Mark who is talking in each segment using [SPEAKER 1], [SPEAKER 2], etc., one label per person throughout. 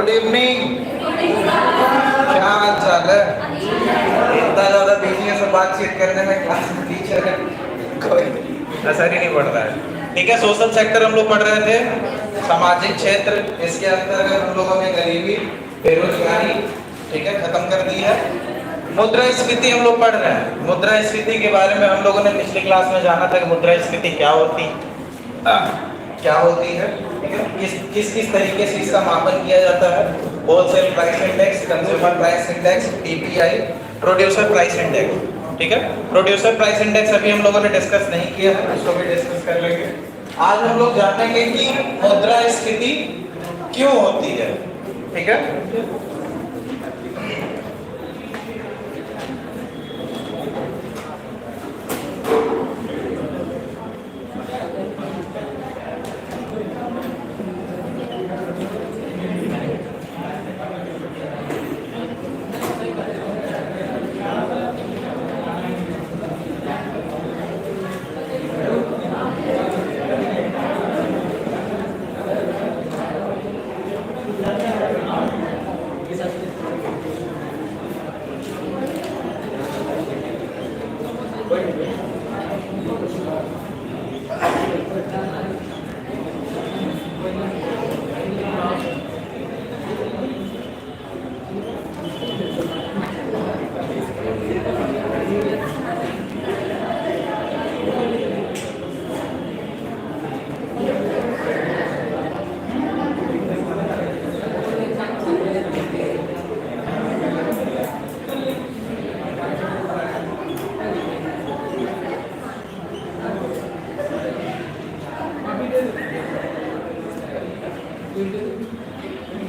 [SPEAKER 1] Good evening. क्या हाल चाल है? इतना ज्यादा बिजी है, सब बातचीत करने में क्लास में टीचर है, कोई असर ही नहीं पड़ रहा है। ठीक है, सोशल सेक्टर हम लोग पढ़ रहे थे, सामाजिक क्षेत्र, इसके अंतर्गत हम लोगों ने गरीबी, बेरोजगारी, ठीक है, खत्म कर दी है। मुद्रास्फीति हम लोग पढ़ रहे हैं। मुद्रास्फीति के बारे में हम लोगों ने पिछली क्लास में जाना था कि मुद्रास्फीति क्या होती है, ठीक है, किस तरीके से इसका मापन किया जाता है। Wholesale price index, consumer price index, PPI, producer price index. ठीक है, प्रोड्यूसर प्राइस इंडेक्स अभी हम लोगों ने डिस्कस नहीं किया है, उसको भी डिस्कस कर लेंगे। आज हम लोग जानेंगे कि मुद्रास्फीति क्यों होती है। ठीक है,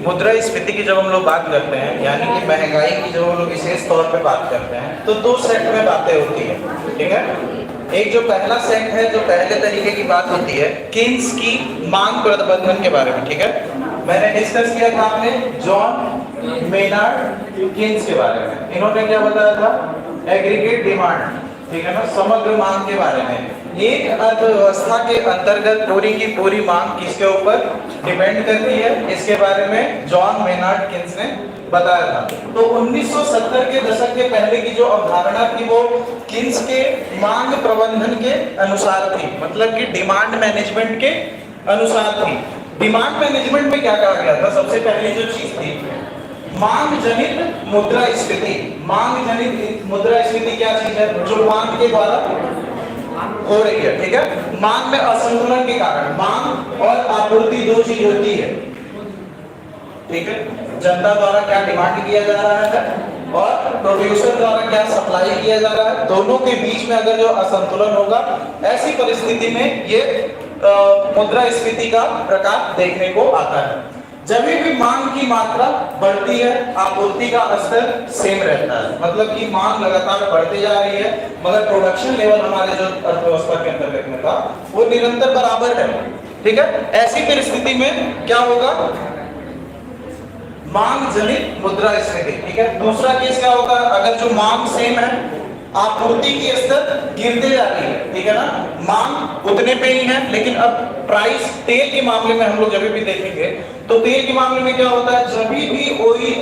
[SPEAKER 1] मुद्रास्फीति की जब हम लोग बात करते हैं, यानी कि महंगाई की जब हम लोग विशेष तौर पे बात करते हैं, तो दो सेट में बातें होती है। ठीक है, एक जो पहला सेट है, जो पहले तरीके की बात होती है, किन्स की मांग प्रबंधन के बारे में। ठीक है, मैंने डिस्कस किया था आपने जॉन मेनार्ड किन्स के बारे में। इन्होंने क्या बताया था? एग्रीगेट डिमांड, ठीक है ना, समग्र मांग के बारे में। एक अर्थव्यवस्था के अंतर्गत पूरी की पूरी मांग किसके ऊपर डिपेंड करती है, इसके बारे में जॉन मेनार्ड किन्स ने बताया था। तो 1970 के दशक के पहले की जो अवधारणा थी वो किन्स के मांग प्रबंधन के अनुसार थी, मतलब कि डिमांड मैनेजमेंट के अनुसार थी। डिमांड मैनेजमेंट में क्या कहा गया था? सबसे पहली जो चीज थी, मांग जनित मुद्रास्फीति। मांग जनित मुद्रास्फीति क्या चीज है? जो मांग के द्वारा हो रही है। ठीक है, मांग में असंतुलन के कारण, मांग और आपूर्ति दो चीज होती है। ठीक है, जनता द्वारा क्या डिमांड किया जा रहा है और प्रोड्यूसर द्वारा क्या सप्लाई किया जा रहा है, दोनों के बीच में अगर जो असंतुलन होगा, ऐसी परिस्थिति में ये मुद्रास्फीति का प्रकार देखने को आता है। जब भी मांग की मात्रा बढ़ती है, आपूर्ति का स्तर सेम रहता है, मतलब कि मांग लगातार बढ़ती जा रही है, मगर प्रोडक्शन लेवल हमारे जो अर्थव्यवस्था के अंतर्गत में था वो निरंतर बराबर है। ठीक है, ऐसी परिस्थिति में क्या होगा? मांग जनित मुद्रास्फीति। ठीक है, दूसरा केस क्या होगा? अगर जो मांग सेम है, आपूर्ति की स्तर गिरते जा रही है, ठीक है ना, मांग उतने पे ही है, लेकिन अब प्राइस, तेल के मामले में हम लोग जब भी देखेंगे तो तेल के मामले में क्या होता है? जब भी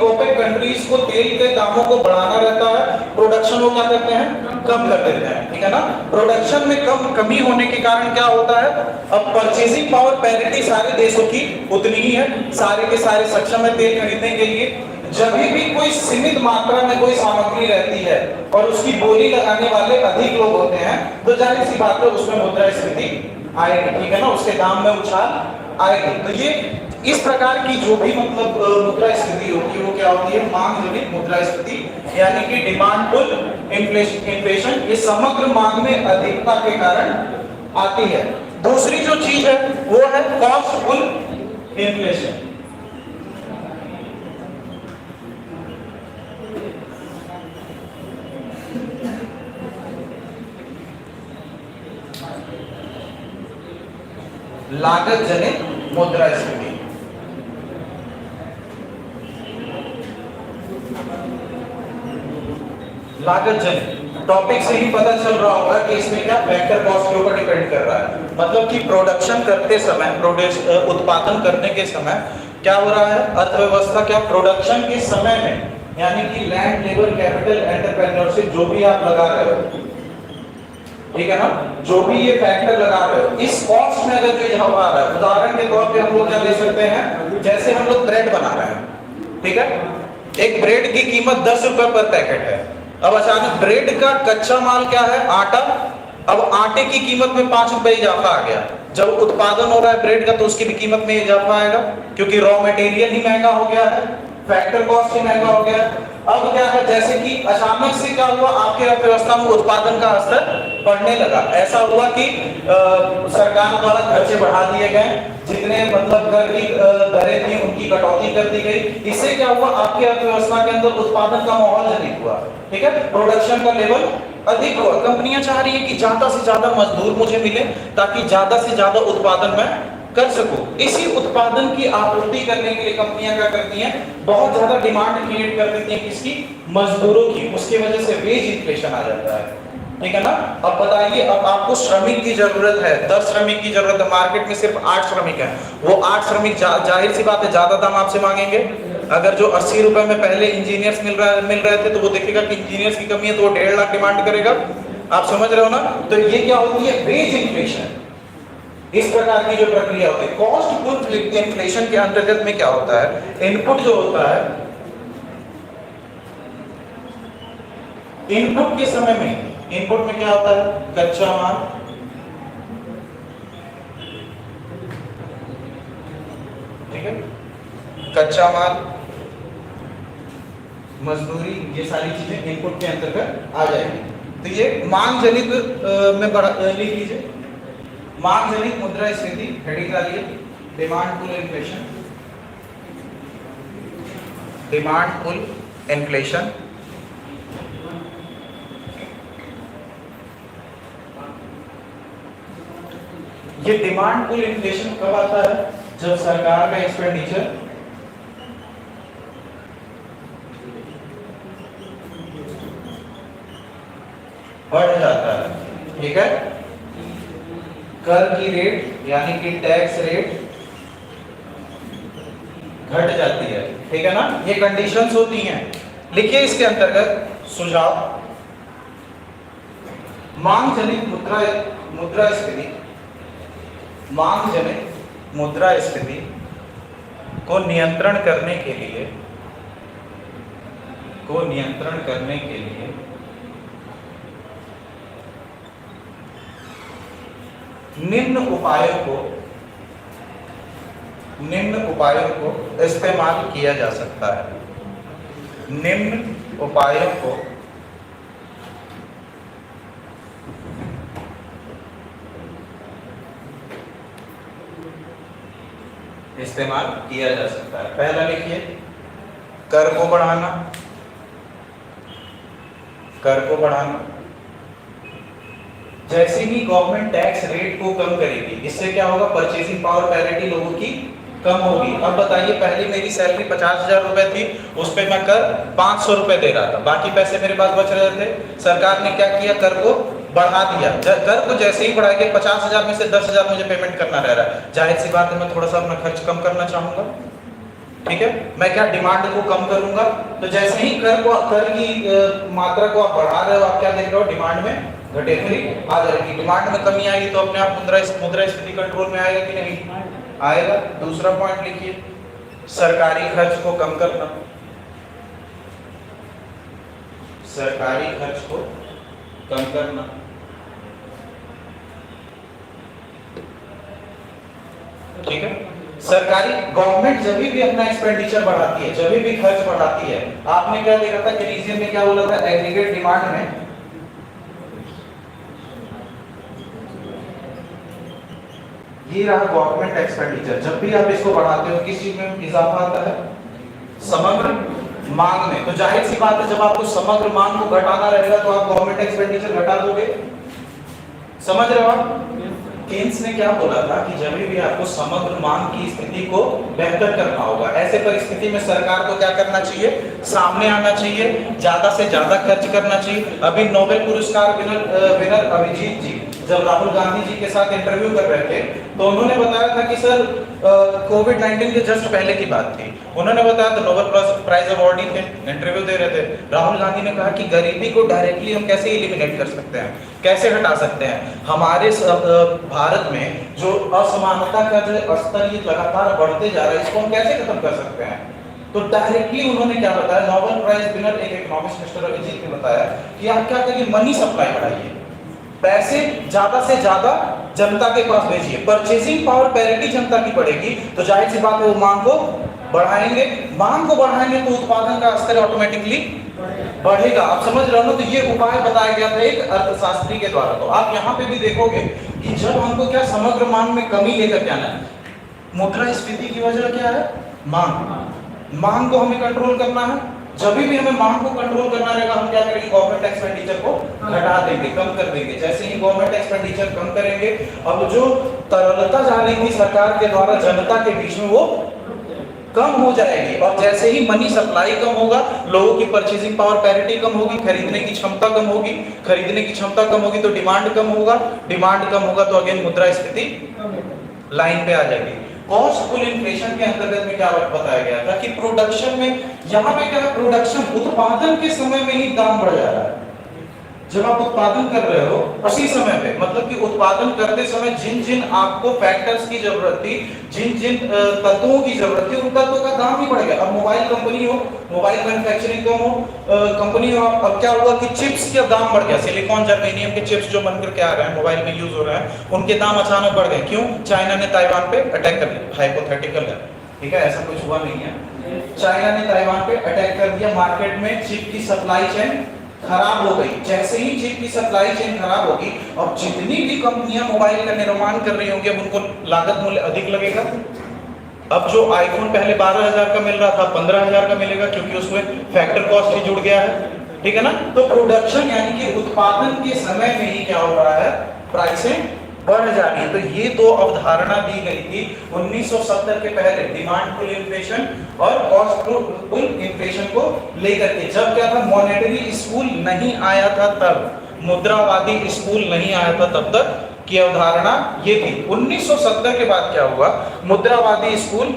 [SPEAKER 1] ओपेक कंट्रीज को तेल के दामों को बढ़ाना रहता है, प्रोडक्शन वो क्या करते हैं? कम कर देते हैं। ठीक है ना, प्रोडक्शन में कमी होने के कारण क्या होता है? अब परचेजिंग पावर पैरिटी सारे देशों की उतनी ही है, सारे के सारे सक्षम है तेल खरीदने के लिए। जब भी कोई सीमित मात्रा में कोई सामग्री रहती है और उसकी बोली लगाने वाले अधिक लोग होते हैं, तो जाहिर सी बात है उसमें मुद्रास्फीति आएगी। ठीक है ना, उसके दाम में उछाल आएगी। तो ये इस प्रकार की जो भी मतलब मुद्रास्फीति होती है वो क्या होती है? मांग जनित मुद्रास्फीति, यानी कि डिमांड पुल इन्फ्लेशन, ये समग्र मांग में अधिकता के कारण आती है। दूसरी जो चीज है वो है कॉस्ट पुल इन्फ्लेशन। लागत जनित मुद्रास्फीति। लागत जनित टॉपिक से ही पता चल रहा होगा कि इसमें क्या फैक्टर कॉस्ट के ऊपर डिपेंड कर रहा है, मतलब कि प्रोडक्शन करते समय, उत्पादन करने के समय क्या हो रहा है, अर्थव्यवस्था क्या, प्रोडक्शन के समय में, यानी कि लैंड, लेबर, कैपिटल, एंटरप्रेन्योरशिप जो भी आप लगा रहे हो, ठीक है ना, जो भी ये फैक्टर लगा रहे हो, इस कॉस्ट में अगर जो इजाफा आ रहा है, उदाहरण के तौर पे हम लोग क्या ले सकते हैं, जैसे हम लोग ब्रेड बना रहे हैं, ठीक है, एक ब्रेड की कीमत 10 रुपए पर पैकेट है। अब अचानक ब्रेड का कच्चा माल क्या है, आटा, अब आटे की कीमत में 5 रुपए इजाफा आ गया। जब उत्पादन हो रहा है ब्रेड का तो उसकी भी कीमत में इजाफा आएगा, क्योंकि रॉ मटेरियल ही महंगा हो गया है, फैक्टर कॉस्ट ही महंगा हो गया है। अब क्या है, जैसे कि अचानक से क्या हुआ, आपके अर्थव्यवस्था में उत्पादन का स्तर बढ़ने लगा। ऐसा हुआ कि सरकार द्वारा खर्चे बढ़ा दिए गए, जितने मतलब कर की दरें थी उनकी कटौती कर दी गई। इससे क्या हुआ, आपके अर्थव्यवस्था के अंदर उत्पादन का माहौल जनित हुआ, ठीक है, प्रोडक्शन का लेवल अधिक हुआ। कंपनियां चाह रही है कि ज्यादा से ज्यादा मजदूर मुझे मिले ताकि ज्यादा से ज्यादा उत्पादन मैं कर सकूं। इसी उत्पादन की आपूर्ति करने के लिए कंपनियां क्या करती हैं, बहुत ज्यादा डिमांड क्रिएट कर देती हैं, किसकी, मजदूरों की। उसकी वजह से वेज इन्फ्लेशन आ जाता है, ठीक है ना। अब बताइए, अब आपको श्रमिक की जरूरत है, 10 श्रमिक की जरूरत है, मार्केट में सिर्फ 8 श्रमिक है, वो 8 श्रमिक जाहिर सी बात है ज्यादा दाम आपसे मांगेंगे। अगर जो 80 रुपए में पहले इंजीनियर्स मिल रहे थे तो वो देखेगा कि इंजीनियर्स की कमी है तो वो 1.5 लाख डिमांड करेगा। आप समझ रहे हो ना। तो ये क्या होती है, वेज इन्फ्लेशन। इस प्रकार की जो प्रक्रिया होती है, कॉस्ट पुल इन्फ्लेशन के अंतर्गत में क्या होता है, इनपुट जो होता है, इनपुट के समय में, इनपुट में क्या होता है, कच्चा माल, ठीक है, कच्चा माल, मजदूरी, ये सारी चीजें इनपुट के अंतर्गत आ जाएंगी। तो ये मांग जनित में बढ़ा लिख लीजिए, मांग जनित मुद्रास्फीति हेडिंग डालिए, demand pull inflation, demand pull inflation. ये डिमांड पुल इन्फ्लेशन कब आता है, जब सरकार का एक्सपेंडिचर बढ़ जाता है, ठीक है, कर की रेट यानी कि टैक्स रेट घट जाती है, ठीक है ना। ये कंडीशंस होती हैं। लिखिए इसके अंतर्गत सुझाव, मांग जनित मुद्रास्फीति, मांग जनित मुद्रास्फीति को नियंत्रण करने के लिए, निम्न उपायों को इस्तेमाल किया जा सकता है। निम्न उपायों को इस्तेमाल किया जा सकता है। पहला लिखिए, कर को बढ़ाना, कर को बढ़ाना। जैसे ही गवर्नमेंट टैक्स रेट को कम करेगी, इससे क्या होगा, परचेसिंग पावर पैरिटी लोगों की कम होगी। अब बताइए, पहले मेरी सैलरी 50,000 रुपए थी, उस पे मैं कर 500 रुपए दे रहा था, बाकी पैसे मेरे पास बच रहे थे। सरकार ने क्या किया, कर को बढ़ा दिया। कर को जैसे ही बढ़ाएंगे, 50,000 में से 10,000 मुझे पेमेंट करना रह रहा है। जाहिर सी बात है मैं थोड़ा सा अपना खर्च कम करना चाहूंगा, ठीक है, मैं क्या डिमांड को कम करूंगा। तो जैसे ही कर की मात्रा को आप बढ़ा रहे हो, आप क्या देख रहे हो, डिमांड में घटेगी आ जाएगी। डिमांड में कमी आएगी तो अपने आप मुद्रास्फीति कंट्रोल में आएगा कि नहीं आएगा। दूसरा पॉइंट लिखिए, सरकारी खर्च को कम करना, सरकारी खर्च को कम करना, ठीक है। सरकारी गवर्नमेंट जब भी अपना एक्सपेंडिचर बढ़ाती है, जब भी खर्च बढ़ाती है, आपने क्या देखा था, केनीजियम में क्या बोला था, एग्रीगेट डिमांड में ये रहा गवर्नमेंट एक्सपेंडिचर। जब भी आप इसको बढ़ाते हो, किस चीज में इजाफा आता है, समग्र मांग में। तो जाहिर सी बात है, जब आपको समग्र मांग को घटाना रहेगा तो आप गवर्नमेंट एक्सपेंडिचर घटा दोगे। समझ रहे हो आप। केन्स ने क्या बोला था कि जब भी आपको समग्र मांग की स्थिति को बेहतर करना होगा, ऐसे परिस्थिति में सरकार को क्या करना चाहिए, सामने आना चाहिए, ज्यादा से ज्यादा खर्च करना चाहिए। अभी नोबेल पुरस्कार विनर अभिजीत जी जब राहुल गांधी जी के साथ इंटरव्यू कर रहे थे तो उन्होंने बताया था कि सर कोविड-19 के जस्ट पहले की बात थी। उन्होंने बताया तो नोबेल प्राइज अवॉर्डी थे, इंटरव्यू दे रहे थे। राहुल गांधी ने कहा कि गरीबी को डायरेक्टली हम कैसे एलिमिनेट कर सकते हैं, कैसे हटा सकते हैं। हमारे भारत में जो असमानता का जो स्तर ये लगातार बढ़ते जा रहा है, इसको हम कैसे खत्म कर सकते हैं। तो डायरेक्टली उन्होंने क्या बताया, नोबेल प्राइज विनर एक इकोनॉमिस्ट मिस्टर अभिजीत ने बताया कि आप क्या करिए, मनी सप्लाई बढ़ाइए, पैसे ज्यादा से ज्यादा जनता के पास भेजिए, परचेसिंग पावर पैरिटी जनता की बढ़ेगी तो जाहिर सी बात है वो मांग को बढ़ाएंगे, मांग को बढ़ाएंगे तो उत्पादन का स्तर ऑटोमेटिकली बढ़ेगा। आप समझ रहे हो। तो ये उपाय बताया गया था एक अर्थशास्त्री के द्वारा। तो आप यहाँ पे भी देखोगे कि जब हमको क्या समग्र मांग में कमी लेकर के आना है, मुद्रास्फीति की वजह क्या है, मांग को हमें कंट्रोल करना है। जब भी हमें मांग को कंट्रोल करना रहेगा, हम क्या करेंगे, गवर्नमेंट एक्सपेंडिचर को घटा देंगे, कम कर देंगे। जैसे ही गवर्नमेंट एक्सपेंडिचर कम करेंगे, अब जो तरलता जा रही थी सरकार के द्वारा जनता के बीच में वो कम हो जाएगी। और जैसे ही मनी सप्लाई कम होगा, लोगों की परचेसिंग पावर पैरिटी कम होगी, खरीदने की क्षमता कम होगी, खरीदने की क्षमता कम होगी तो डिमांड कम होगा, डिमांड कम होगा तो अगेन मुद्रास्फीति लाइन पे आ जाएगी। कॉस्ट पुल इन्फ्लेशन के अंतर्गत में क्या बताया गया था कि प्रोडक्शन में, यहाँ पे क्या है, प्रोडक्शन उत्पादन के समय में ही दाम बढ़ जा रहा है। जब आप उत्पादन कर रहे हो उसी समय पे, मतलब कि उत्पादन करते समय जिन जिन आपको फैक्टर्स की जरूरत थी, जिन जिन तत्वों की जरूरत थी, उन तत्वों का दाम ही बढ़ गया। अब मोबाइल कंपनी हो, मोबाइल मैन्युफैक्चरिंग कम हो कंपनी हो, अब क्या हुआ कि चिप्स का दाम बढ़ गया। सिलिकॉन जर्मेनियम के चिप्स जो बनकर के आ रहे हैं, मोबाइल में यूज हो रहे हैं, उनके दाम अचानक बढ़ गए। क्यों? चाइना ने ताइवान पे अटैक कर दिया। हाइपोथेटिकल है, ठीक है, ऐसा कुछ हुआ नहीं है। चाइना ने ताइवान पे अटैक कर दिया, मार्केट में चिप की सप्लाई चेन खराब हो गई। जैसे ही चिप की सप्लाई चेन खराब होगी, अब जितनी भी कंपनियां मोबाइल का निर्माण कर रही होंगी, अब उनको लागत मूल्य अधिक लगेगा। अब जो आईफोन पहले 12,000 का मिल रहा था 15,000 का मिलेगा, क्योंकि उसमें फैक्टर कॉस्ट ही जुड़ गया है, ठीक है ना। तो प्रोडक्शन यानी कि उत्पादन के समय में ही क्या हो रहा है, प्राइसें बढ़ जा रही है। तो ये दो अवधारणा दी गई थी 1970 के पहले, डिमांड पुल इन्फ्लेशन और कॉस्ट पुल इन्फ्लेशन को लेकर के। जब क्या था, मॉनेटरी स्कूल नहीं आया था, तब मुद्रावादी स्कूल नहीं आया था, तब तक की अवधारणा ये थी। 1970 के बाद क्या हुआ, मुद्रावादी स्कूल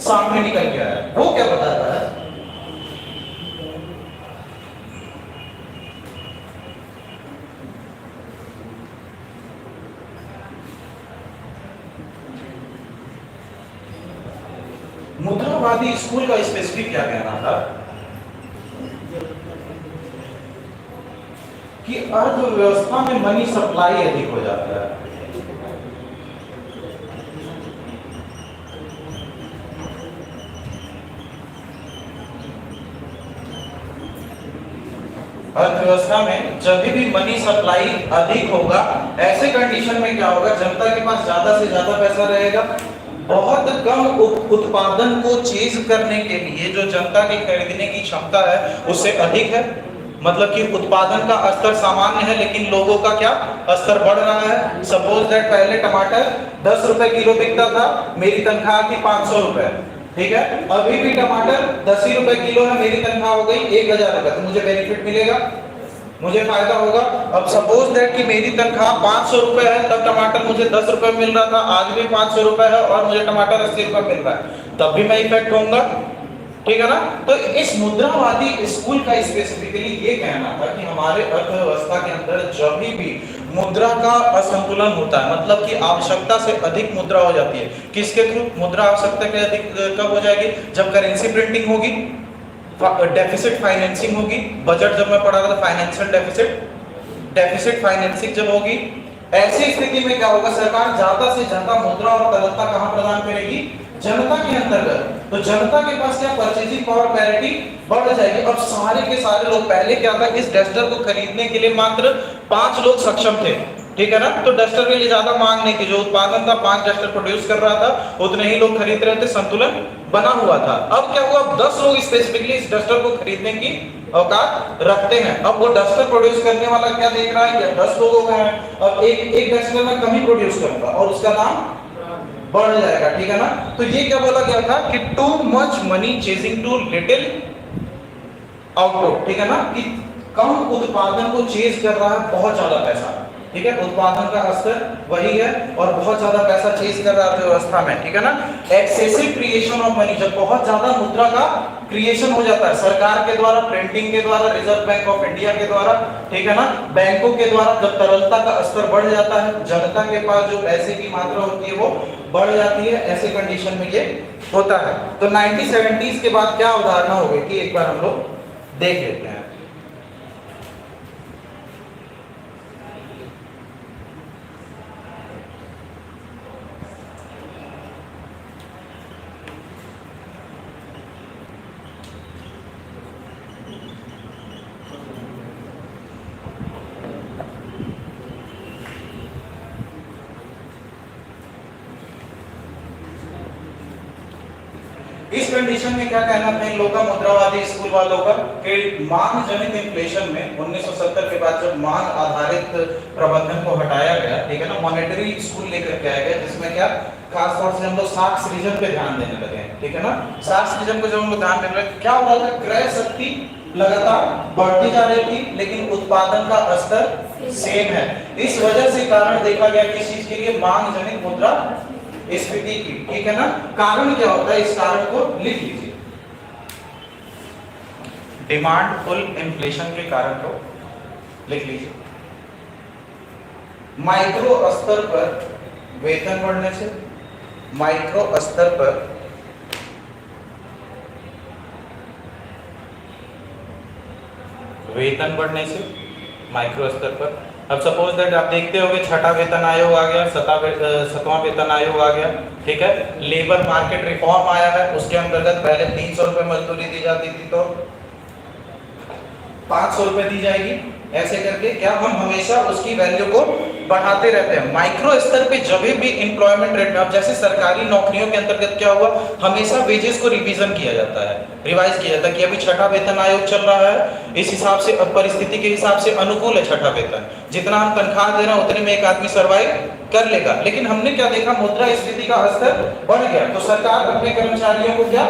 [SPEAKER 1] सामने निकल के आया। वो क्या बताता है, मुद्रावादी स्कूल का स्पेसिफिक क्या कहना था कि अर्थव्यवस्था में मनी सप्लाई अधिक हो जाता है। अर्थव्यवस्था में जब भी मनी सप्लाई अधिक होगा, ऐसे कंडीशन में क्या होगा, जनता के पास ज्यादा से ज्यादा पैसा रहेगा। बहुत कम उत्पादन को चेज करने के लिए जो जनता की खरीदने की क्षमता है उससे अधिक है। मतलब कि उत्पादन का स्तर सामान्य है, लेकिन लोगों का क्या स्तर बढ़ रहा है। सपोज दैट पहले टमाटर 10 रुपए किलो बिकता था, मेरी तनख्वाह थी 500 रुपए, ठीक है। अभी भी टमाटर 10 ही रुपए किलो है, मेरी तनख्वाह हो गई 1000 रुपए, तो मुझे बेनिफिट मिलेगा, मुझे फायदा होगा। अब सपोज दैट कि मेरी तनख्वाह 500 रुपए है, तब टमाटर मुझे 10 रुपए मिल रहा था, आज भी 500 रुपए है और मुझे टमाटर 80 रुपए मिल रहा है, तब भी मैं इफेक्ट होऊंगा, ठीक है ना। तो इस मुद्रावादी स्कूल का स्पेसिफिकली ये कहना था कि हमारे अर्थव्यवस्था के अंदर जब भी मुद्रा का असंतुलन होता है, मतलब कि आवश्यकता से अधिक मुद्रा हो जाती है, किसके थ्रू मुद्रा आवश्यकता के अधिक कब हो जाएगी, जब करेंसी प्रिंटिंग होगी, डेफिसिट फाइनेंसिंग होगी। बजट जब मैं पढ़ा था फाइनेंशियल डेफिसिट फाइनेंसिंग जब होगी, ऐसी स्थिति में क्या होगा, सरकार ज्यादा से ज्यादा मुद्रा और तरलता कहां प्रदान करेगी, जनता के अंतर्गत। तो जनता के पास क्या, परचेजिंग पावर पैरिटी बढ़ जाएगी। अब सारे के सारे लोग, पहले क्या था, इस डस्टर को खरीदने के लिए मात्र 5 लोग सक्षम थे, ठीक है ना। तो डस्टर के लिए ज्यादा मांग नहीं थी, जो उत्पादन था 5 डस्टर प्रोड्यूस कर रहा था, उतने ही लोग खरीद रहे थे, संतुलन बना हुआ था। अब क्या हुआ, 10 लोग स्पेसिफिकली इस डस्टर को खरीदने की औकात रखते हैं। अब वो डस्टर प्रोड्यूस करने वाला क्या देख रहा है, 10 लोग हो गए हैं, अब एक डस्टर में कम ही प्रोड्यूस करूंगा और उसका दाम बढ़ जाएगा, ठीक है ना। तो ये क्या बोला गया था कि too much money chasing too little output, ठीक है ना, कि कम उत्पादन को चेज कर रहा है बहुत ज्यादा पैसा, ठीक है, उत्पादन का स्तर वही है और बहुत ज्यादा पैसा चेज कर रहा है अर्थव्यवस्था में, ठीक है ना। एक्सेसिव क्रिएशन ऑफ मनी, जब बहुत ज्यादा मुद्रा का क्रिएशन हो जाता है सरकार के द्वारा, प्रिंटिंग के द्वारा, रिजर्व बैंक ऑफ इंडिया के द्वारा, ठीक है ना, बैंकों के द्वारा, जब तरलता का स्तर बढ़ जाता है, जनता के पास जो पैसे की मात्रा होती है वो बढ़ जाती है, ऐसे कंडीशन में ये होता है। तो 1970s के बाद क्या अवधारणा हो गई कि एक बार हम लोग देख लेते हैं। इस कंडीशन में क्या कहना था इन लोगों का, मुद्रावादी स्कूल वालों का, कि मांग जनित इन्फ्लेशन में 1970 के बाद जब मांग आधारित प्रबंधन को हटाया गया, ठीक है ना, मॉनेटरी स्कूल लेकर के आया गया, जिसमें क्या खास तौर से हम लोग साख सृजन पे ध्यान देने लगे, ठीक है ना। साख सृजन को जब हम लोग ध्यान देने लगे, क्या हो रहा था, क्रय शक्ति लगातार बढ़ती जा रही थी लेकिन उत्पादन का स्तर सेम है। इस वजह से कारण देखा गया किस चीज के लिए, मांग जनित मुद्रा स्फीति की, ठीक है ना। कारण क्या होता है, इस कारण को लिख लीजिए, डिमांड पुल इन्फ्लेशन के कारण को लिख लीजिए। माइक्रो स्तर पर वेतन बढ़ने से, माइक्रो स्तर पर वेतन बढ़ने से, माइक्रो स्तर पर। अब सपोज दैट आप देखते होंगे छठा वेतन आयोग आ गया, सातवां वेतन आयोग आ गया, ठीक है। लेबर मार्केट रिफॉर्म आया है, उसके अंतर्गत पहले 300 रुपए मजदूरी दी जाती थी तो 500 रुपए दी जाएगी, ऐसे करके क्या हम हमेशा उसकी वैल्यू को बढ़ाते रहते हैं। माइक्रो स्तर पे जब भी एम्प्लॉयमेंट रेट में, अब जैसे सरकारी नौकरियों के अंतर्गत क्या हुआ, हमेशा वेजेस को रिवीजन किया जाता है, रिवाइज किया जाता है कि अभी छठा वेतन आयोग चल रहा है, इस हिसाब से परिस्थिति के हिसाब से अनुकूल है छठा वेतन, जितना हम तनख्वाह दे रहे हैं उतने में एक आदमी सर्वाइव कर लेगा। लेकिन हमने क्या देखा, मुद्रा स्फीति का स्तर बढ़ गया तो सरकार अपने कर्मचारियों को क्या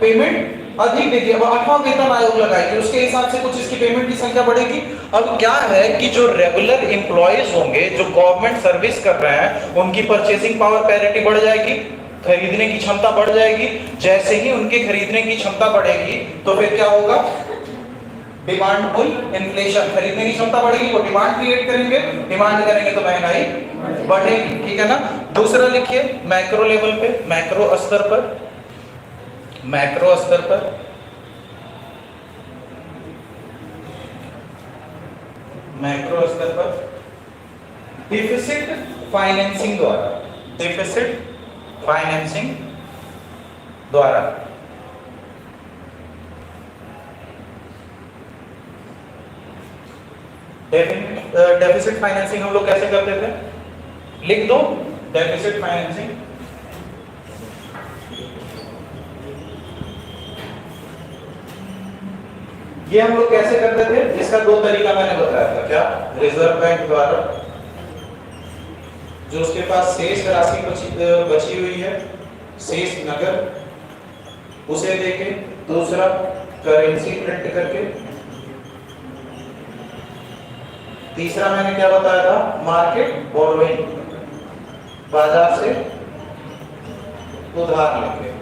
[SPEAKER 1] पेमेंट अधिक देगी, अब 8वां वेतन आयोग लगाएगी, उसके हिसाब से कुछ इसकी पेमेंट की संख्या बढ़ेगी। अब क्या है कि जो रेगुलर एम्प्लॉयज होंगे, जो गवर्नमेंट सर्विस कर रहे हैं, उनकी परचेसिंग पावर पैरिटी बढ़ जाएगी, खरीदने की क्षमता बढ़ जाएगी। जैसे ही उनके खरीदने की क्षमता बढ़ेगी तो फिर क्या होगा, डिमांड पुल इन्फ्लेशन, खरीदने की क्षमता बढ़ेगी, वो डिमांड क्रिएट करेंगे, डिमांड करेंगे तो महंगाई बढ़ेगी, ठीक है ना। दूसरा लिखिए, मैक्रो लेवल पे, मैक्रो स्तर पर, मैक्रो स्तर पर मैक्रो स्तर पर डिफिसिट फाइनेंसिंग द्वारा, डिफिसिट फाइनेंसिंग द्वारा डेफिसिट फाइनेंसिंग हम लोग कैसे करते थे, लिख दो, डेफिसिट फाइनेंसिंग ये हम लोग कैसे करते थे, इसका दो तरीका मैंने बताया था, क्या, रिजर्व बैंक द्वारा, जो उसके पास शेष राशि बची हुई है, शेष नगद, उसे देके, दूसरा करेंसी प्रिंट करके, तीसरा मैंने क्या बताया था, मार्केट बोरोइंग, बाजार से उधार लेके।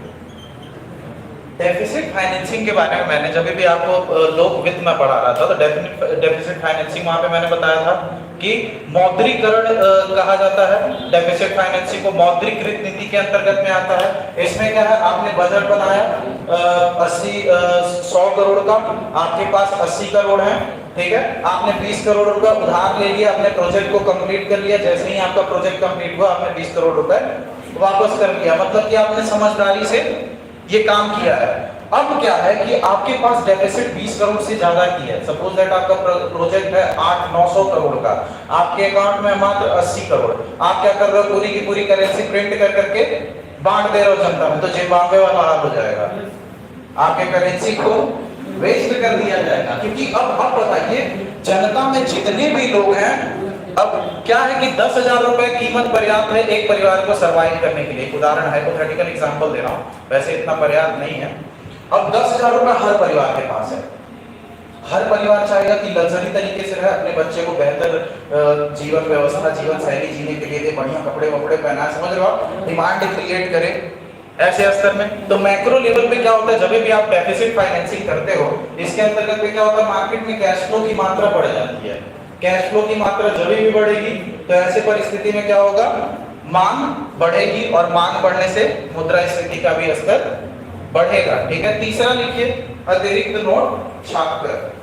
[SPEAKER 1] डेफिसिट फाइनेंसिंग के बारे में मैंने जब भी आपको लोक वित्त में पढ़ा रहा था तो डेफिसिट फाइनेंसिंग वहां पे मैंने बताया था कि मौद्रीकरण कहा जाता है। डेफिसिट फाइनेंसिंग को मौद्रीकृत नीति के अंतर्गत में आता है। इसमें क्या है, आपने बजट बनाया 100 करोड़ का, आपके पास 80 करोड़ है, ठीक है, आपने 20 करोड़ रुपए उधार ले लिया, अपने प्रोजेक्ट को कंप्लीट कर लिया, जैसे ही आपका प्रोजेक्ट कंप्लीट हुआ आपने 20 करोड़ रुपए वापस कर लिया, मतलब कि आपने समझदारी से ये काम किया है। अब क्या है कि आपके पास डेफिसिट 20 करोड़ से ज्यादा की है, सपोज दैट आपका प्रोजेक्ट है 800-900 करोड़ का, आपके अकाउंट में मात्र 80 करोड़, आप क्या कर रहे हो, पूरी की पूरी करेंसी प्रिंट कर करके बांट दे रहे हो जनता में, तो जिम्बाब्वे वाला हाल हो जाएगा, आपके करेंसी को वेस्ट कर दिया जाएगा। क्योंकि अब बताइए जनता में जितने भी लोग हैं, अब क्या है कि 10,000 रुपए कीमत पर्याप्त है एक परिवार को सर्वाइव करने के लिए। उदाहरण हाइपोथेटिकल एग्जांपल दे रहा हूं, वैसे इतना पर्याप्त नहीं है। अब 10,000 रुपए हर परिवार के पास है, हर परिवार चाहेगा कि लग्जरी तरीके से रहे, अपने बच्चे को बेहतर जीवन व्यवस्था, जीवन शैली जीने के लिए दे, बढ़िया कपड़े वपड़े पहना, समझ रहे हो आप, डिमांड क्रिएट करे ऐसे स्तर में। तो मैक्रो लेवल पे क्या होता है, जब भी आप डेफिसिट फाइनेंसिंग करते हो, इसके अंतर्गत पे क्या होता है, मार्केट में कैश फ्लो की मात्रा बढ़ जाती है। कैश फ्लो की मात्रा जब भी बढ़ेगी तो ऐसे परिस्थिति में क्या होगा, मांग बढ़ेगी, और मांग बढ़ने से मुद्रास्फीति का भी स्तर बढ़ेगा। ठीक है, तीसरा लिखिए, अतिरिक्त नोट छापकर।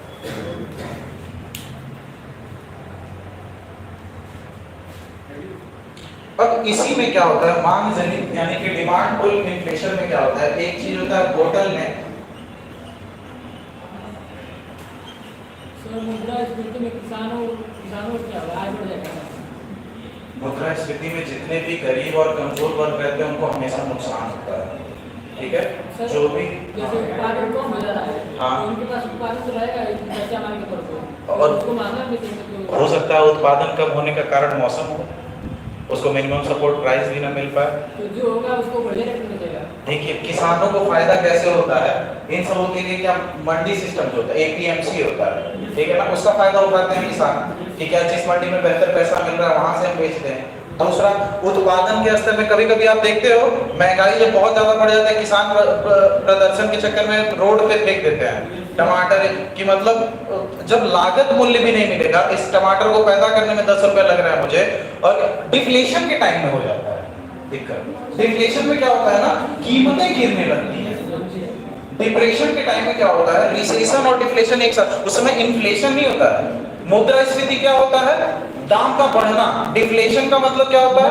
[SPEAKER 1] अब इसी में क्या होता है, मांग जनित यानी कि डिमांड पुल इन्फ्लेशन में क्या होता है, एक चीज होता है बोटलनेक।
[SPEAKER 2] मुद्रास्फीति में किसानों की आय बढ़ जाएगा।
[SPEAKER 1] मुद्रास्फीति में जितने भी गरीब और कमजोर वर्ग रहते हैं उनको हमेशा नुकसान होता है। ठीक है, जो भी
[SPEAKER 2] जैसे उत्पादन कम हो जा रहा है,
[SPEAKER 1] हाँ,
[SPEAKER 2] तो उनके पास उत्पादन तो रहेगा ही कच्चा माल के तौर पे,
[SPEAKER 1] और
[SPEAKER 2] उसको महंगा बेचेंगे तो
[SPEAKER 1] हो सकता है उत्पादन कम होने का कारण मौसम हो, उसको मिनिमम सपोर्ट प्राइस भी ना मिल पाए,
[SPEAKER 2] तो जो होगा उसको बढ़िया रेट में मिलेगा।
[SPEAKER 1] देखिए किसानों को फायदा कैसे होता है, इन सबों के लिए क्या मंडी सिस्टम जो होता है, एपीएमसी होता है, ठीक है ना, उसका फायदा उठाते हैं किसान कि क्या जिस मंडी में बेहतर पैसा मिल रहा है वहां से हम बेचते हैं। दूसरा, उत्पादन के स्तर में कभी कभी आप देखते हो महंगाई जब बहुत ज्यादा बढ़ जाता है, किसान प्रदर्शन के चक्कर में रोड पे फेंक देते हैं टमाटर की, मतलब जब लागत मूल्य भी नहीं मिलेगा, इस टमाटर को पैदा करने में 10 रुपए लग रहा है मुझे, और डिफ्लेशन के टाइम में हो जाता है दिक्कत। डिफ्लेशन में क्या होता है ना, कीमतें गिरने लगती है। डिप्रेशन के टाइम में क्या होता है, रिसेशन और डिफ्लेशन एक साथ, उस समय इन्फ्लेशन नहीं होता है। मुद्रास्फीति क्या होता है, दाम का बढ़ना। डिफ्लेशन का मतलब क्या होता है,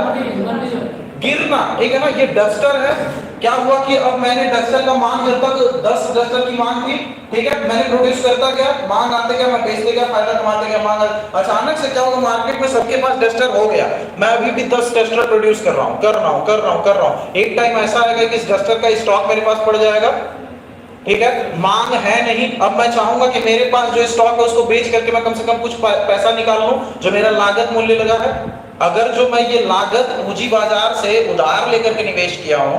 [SPEAKER 1] गिरना, ठीक है ना। ये डस्टर है, क्या हुआ कि अब मैंने डस्टर का मांग जब तक 10 डस्टर की मांग थी, ठीक है, मैंने प्रोड्यूस करता गया, मांग आते गया, मैं बेचते गया, फायदा कमाते गया, मांग अचानक से क्या होगा, मार्केट में सबके पास डस्टर हो गया, मैं अभी भी 10 डस्टर प्रोड्यूस कर रहा हूँ। एक टाइम ऐसा आएगा कि इस डस्टर का स्टॉक मेरे पास पड़ जाएगा, ठीक है, मांग है नहीं, अब मैं चाहूंगा कि मेरे पास जो स्टॉक है उसको बेच करके मैं कम से कम कुछ पैसा निकाल लूं जो मेरा लागत मूल्य लगा है। अगर जो मैं ये लागत पूंजी बाजार से उधार लेकर के निवेश किया हूं,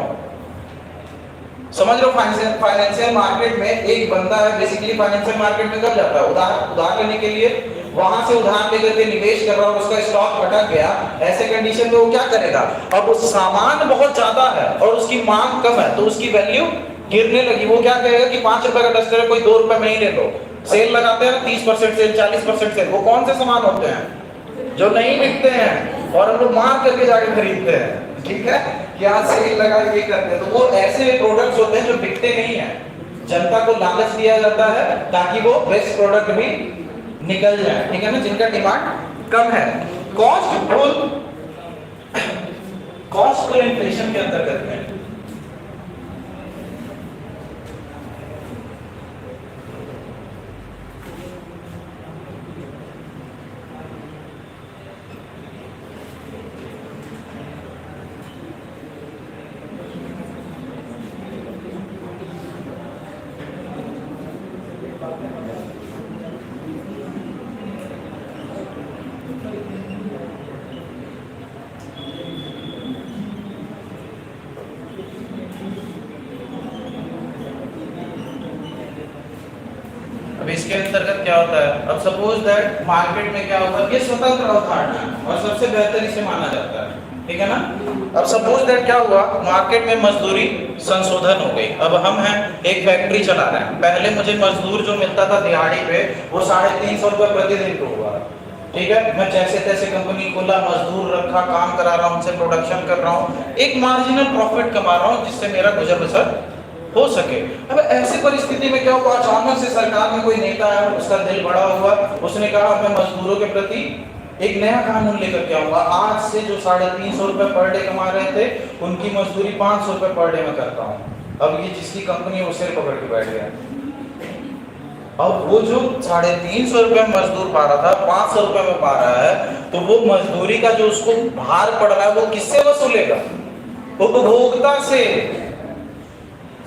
[SPEAKER 1] समझ लो फाइनेंशियल मार्केट में एक बंदा है, बेसिकली फाइनेंशियल मार्केट में कब जाता है, उधार लेने के लिए, वहां से उधार लेकर के निवेश कर रहा है, उसका स्टॉक भटक गया, ऐसे कंडीशन में वो क्या करेगा, अब उस सामान बहुत ज्यादा है और उसकी मांग कम है तो उसकी वैल्यू गिरने लगी। वो क्या कहेगा कि 5 रुपए का डस्टर है, कोई 2 रुपए में ही ले लो। सेल लगाते हैं 30% सेल, 40% सेल, वो कौन से सामान होते हैं जो नहीं बिकते हैं और हम लोग मार करके जाके खरीदते हैं, ठीक है, क्या सेल लगा ये करते हैं। तो वो ऐसे प्रोडक्ट्स होते हैं जो बिकते नहीं है, जनता को लालच दिया जाता है ताकि वो बेस्ट प्रोडक्ट भी निकल जाए, ठीक है ना, जिनका डिमांड कम है। कॉस्ट पुल इन्फ्लेशन के अंतर्गत है। अब इसके अंतर्गत क्या होता है, अब सपोज दैट मार्केट में क्या होता है, ये स्वतंत्र अवधारणा और सबसे बेहतर इसे माना जाता है, ठीक है ना। अब सपोज दैट क्या हुआ, मार्केट में मजदूरी संशोधन हो गई। अब हम हैं एक फैक्ट्री चला रहे हैं, पहले मुझे मजदूर जो मिलता था दिहाड़ी पे वो 350 रुपए प्रतिदिन को हुआ, ठीक है, मैं जैसे तैसे कंपनी खोला, मजदूर रखा, काम करा रहा हूँ, उनसे प्रोडक्शन कर रहा हूँ, एक मार्जिनल प्रॉफिट कमा रहा हूँ जिससे मेरा गुजर बसर हो सके। अब ऐसी परिस्थिति में क्या हुआ, अचानक से सरकार में कोई नेता है, उसका दिल बड़ा हुआ, उसने कहा मैं मजदूरों के प्रति एक नया कानून लेकर के आऊंगा, आज से जो 350 रुपए पर डे कमा रहे थे उनकी मजदूरी 500 रुपए पर डे में करता हूँ। अब ये जिसकी कंपनी है वो सिर पकड़ के बैठ गया। अब वो जो 350 रुपए मजदूर पा रहा था 500 रुपए में पा रहा है, तो वो मजदूरी का जो उसको भार पड़ रहा है वो किससे वसूलेगा, उपभोक्ता से,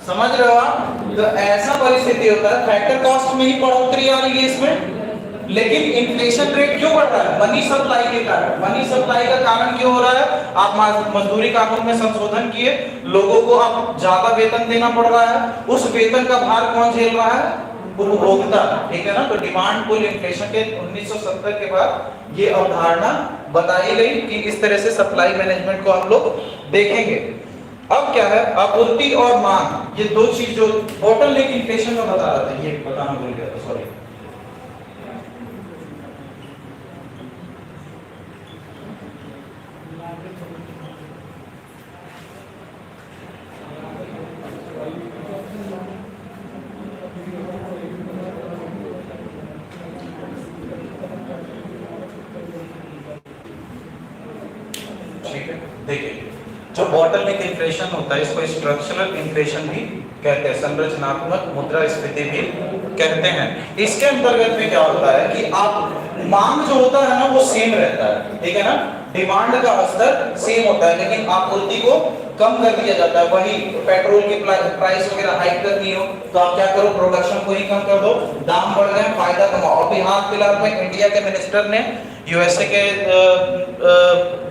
[SPEAKER 1] समझ रहे हो आप। तो ऐसा परिस्थिति होता है, फैक्टर कॉस्ट में ही बढ़ोतरी आ रही है इसमें, लेकिन इन्फ्लेशन रेट क्यों बढ़ रहा है, मनी सप्लाई के कारण। मनी सप्लाई का कारण क्यों हो रहा है, आप मजदूरी कानून में संशोधन किए, लोगों को अब ज्यादा वेतन देना पड़ रहा है, उस वेतन का भार कौन झेल रहा है, उपभोक्ता, ठीक है ना। तो डिमांड पुल इन्फ्लेशन के 1970 के बाद ये अवधारणा बताई गई कि इस तरह से सप्लाई मैनेजमेंट को हम लोग देखेंगे। अब क्या है, आपूर्ति और मांग, ये दो चीज जो बोटलनेक इन्फ्लेशन में बता रहा था, ये बताना भूल गया था, सॉरी। देखिए, जो बॉटलनेक इन्फ्लेशन होता है इसको स्ट्रक्चरल इन्फ्लेशन भी कहते हैं, संरचनात्मक मुद्रास्फीति भी कहते हैं। इसके अंतर्गत में क्या होता है कि आप मांग जो होता है ना वो सेम रहता है, ठीक है ना, डिमांड का स्तर सेम होता है, लेकिन आपूर्ति को कम कर दिया जाता है। वही पेट्रोल की प्राइस वगैरह हाइक करनी हो तो आप क्या करो, प्रोडक्शन को ही कम कर दो, दाम बढ़ गए, फायदा कमाओ। अभी हाल फिलहाल में इंडिया के मिनिस्टर ने यूएसए के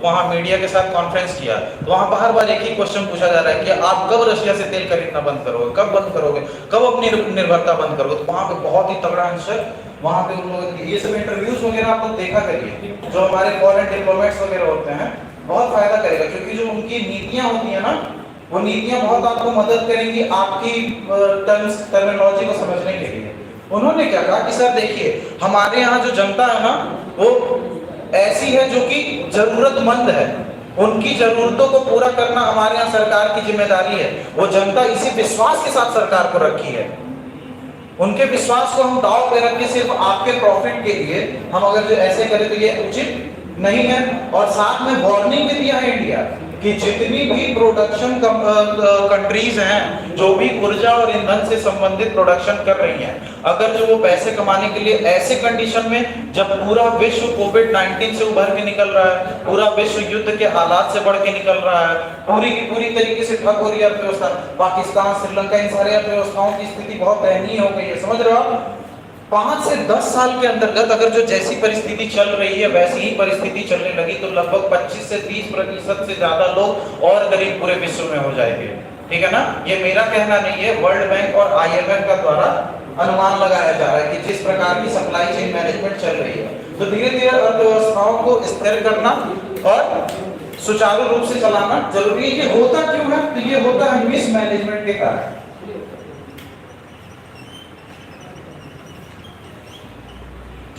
[SPEAKER 1] वहां मीडिया के साथ कॉन्फ्रेंस किया, तो वहां बार बार एक ही क्वेश्चन पूछा जा रहा है कि आप कब रशिया से तेल खरीदना बंद करोगे, कब बंद करोगे, कब अपनी निर्भरता बंद करोगे। तो वहां पे बहुत ही तगड़ा आंसर वहां पे उन लोगों की, ये सब इंटरव्यूज वगैरह आप लोग देखा करिए, जो हमारे फॉरेन डिप्लोमेट्स वगैरह होते हैं, बहुत फायदा करेगा, क्योंकि जो उनकी नीतियां होती है ना, वो नीतियां बहुत आपको मदद करेंगी आपकी टर्मिनोलॉजी को समझने के लिए। उन्होंने क्या कहा कि सर देखिए, हमारे यहाँ जो जनता है ना वो ऐसी है जो कि जरूरतमंद है, उनकी जरूरतों को पूरा करना हमारे यहाँ सरकार की जिम्मेदारी है। वो जनता इसी विश्वास के साथ सरकार को रखी है, उनके विश्वास को हम दांव पे रख के सिर्फ आपके प्रॉफिट के लिए हम अगर जो ऐसे करें तो ये उचित नहीं है। और साथ में वार्निंग भी दिया है इंडिया कि जितनी भी प्रोडक्शन कंट्रीज हैं, जो भी ऊर्जा और ईंधन से संबंधित प्रोडक्शन कर रही हैं, अगर जो वो पैसे कमाने के लिए ऐसे कंडीशन में जब पूरा विश्व कोविड-19 से उभर के निकल रहा है, पूरा विश्व युद्ध के हालात से बढ़ के निकल रहा है, पूरी की पूरी तरीके से ठप हो रही है अर्थव्यवस्था, पाकिस्तान, श्रीलंका, इन सारे अर्थव्यवस्थाओं की स्थिति बहुत दयनीय हो गई है, समझ रहे हो आप। 5 से 10 साल के अंतर्गत अगर जो जैसी परिस्थिति चल रही है वैसी ही परिस्थिति चलने लगी तो लगभग 25 से 30% से ज्यादा लोग और गरीब पूरे विश्व में हो जाएंगे, ठीक है ना। ये मेरा कहना नहीं है, वर्ल्ड बैंक और आईएमएफ का द्वारा अनुमान लगाया जा रहा है कि जिस प्रकार की सप्लाई चेन मैनेजमेंट चल रही है, तो धीरे धीरे अर्थव्यवस्थाओं को स्थिर करना और सुचारू रूप से चलाना जरूरी है। ये होता क्यों है, तो ये होता है मिसमैनेजमेंट के कारण।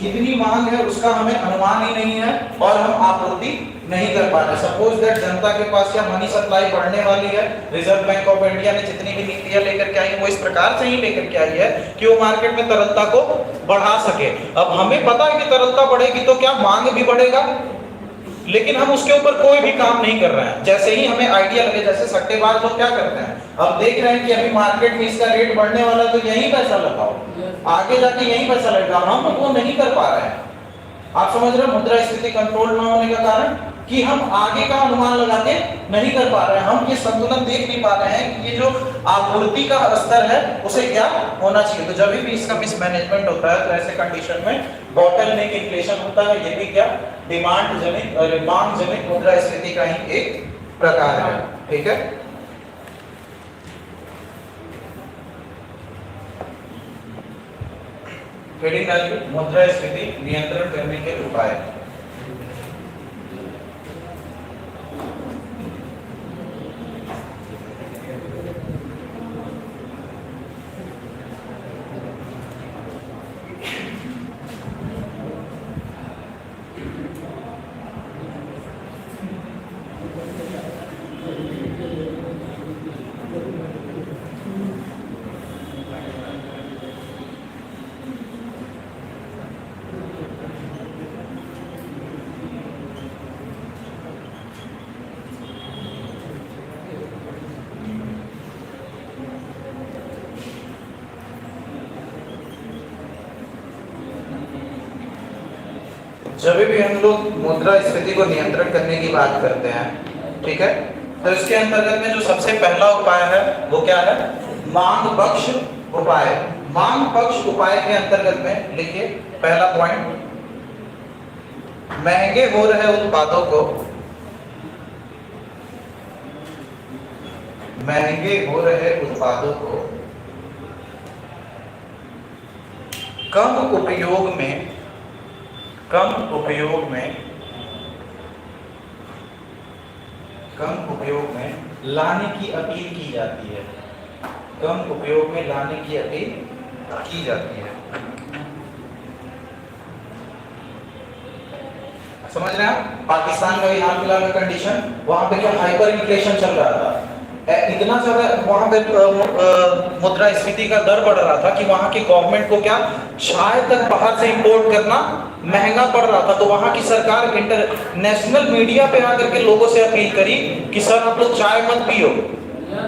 [SPEAKER 1] कितनी मांग है उसका हमें अनुमान ही नहीं है और हम आपूर्ति नहीं कर पा रहे। सपोज दैट जनता के पास क्या मनी सप्लाई बढ़ने वाली है, रिजर्व बैंक ऑफ इंडिया ने जितनी भी नीतियां लेकर के आई है वो इस प्रकार से ही लेकर के आई है कि वो मार्केट में तरलता को बढ़ा सके। अब हमें पता है कि तरलता बढ़ेगी तो क्या मांग भी बढ़ेगा, लेकिन हम उसके ऊपर कोई भी काम नहीं कर रहे हैं। जैसे ही हमें आइडिया लगे, जैसे सट्टेबाज लोग क्या करते हैं, अब देख रहे हैं कि अभी मार्केट में इसका रेट बढ़ने वाला है तो यही पैसा लगाओ, आगे जाके यही पैसा लगेगा, हम वो नहीं कर पा रहे हैं। आप समझ रहे हो, मुद्रास्फीति कंट्रोल न होने का कारण कि हम आगे का अनुमान लगा के नहीं कर पा रहे हैं, हम ये संतुलन देख नहीं पा रहे हैं कि ये जो आपूर्ति का स्तर है उसे क्या होना चाहिए। तो जब भी इसका मिसमैनेजमेंट होता है तो ऐसे कंडीशन में बॉटलनेक इन्फ्लेशन होता है। ये भी क्या डिमांड जनित और मांग जनित मुद्रास्फीति का ही एक प्रकार है, ठीक है। मुद्रास्फीति नियंत्रण करने के उपाय। जब भी हम लोग मुद्रास्फीति को नियंत्रण करने की बात करते हैं, ठीक है, तो इसके अंतर्गत में जो सबसे पहला उपाय है वो क्या है, मांग पक्ष उपाय। मांग पक्ष उपाय के अंतर्गत में लिखिए पहला पॉइंट, महंगे हो रहे उत्पादों को, महंगे हो रहे उत्पादों को कम उपयोग में लाने की अपील की जाती है। कम उपयोग में लाने की अपील की जाती है। समझ रहे हैं आप? पाकिस्तान का भी हाल फिलहाल का कंडीशन, वहां पे क्या हाइपर इन्फ्लेशन चल रहा था, इतना ज्यादा वहां पे मुद्रास्फीति का दर बढ़ रहा था कि वहां की गवर्नमेंट को क्या चाय तक बाहर से इंपोर्ट करना महंगा पड़ रहा था। तो वहां की सरकार इंटरनेशनल मीडिया पे आकर के लोगों से अपील करी कि सर आप लोग चाय मत पियो,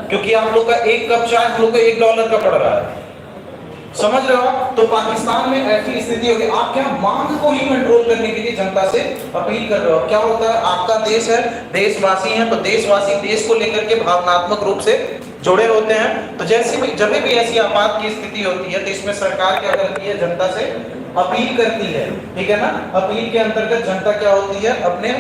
[SPEAKER 1] क्योंकि आप लोग का एक कप चाय हम लोग को $1 का पड़ रहा है। समझ रहे हो आप? तो पाकिस्तान में ऐसी स्थिति हो गई, आप क्या मांग को ही कंट्रोल करने के लिए जनता से अपील कर रहे हो। क्या होता है, आपका देश है, देशवासी हैं, तो देशवासी देश को लेकर के भावनात्मक रूप से जुड़े होते हैं। तो जब भी ऐसी आपात की स्थिति होती है तो इसमें सरकार क्या करती है, जनता से अपील करती है, ठीक है ना। अपील के अंतर्गत जनता क्या होती है, अपने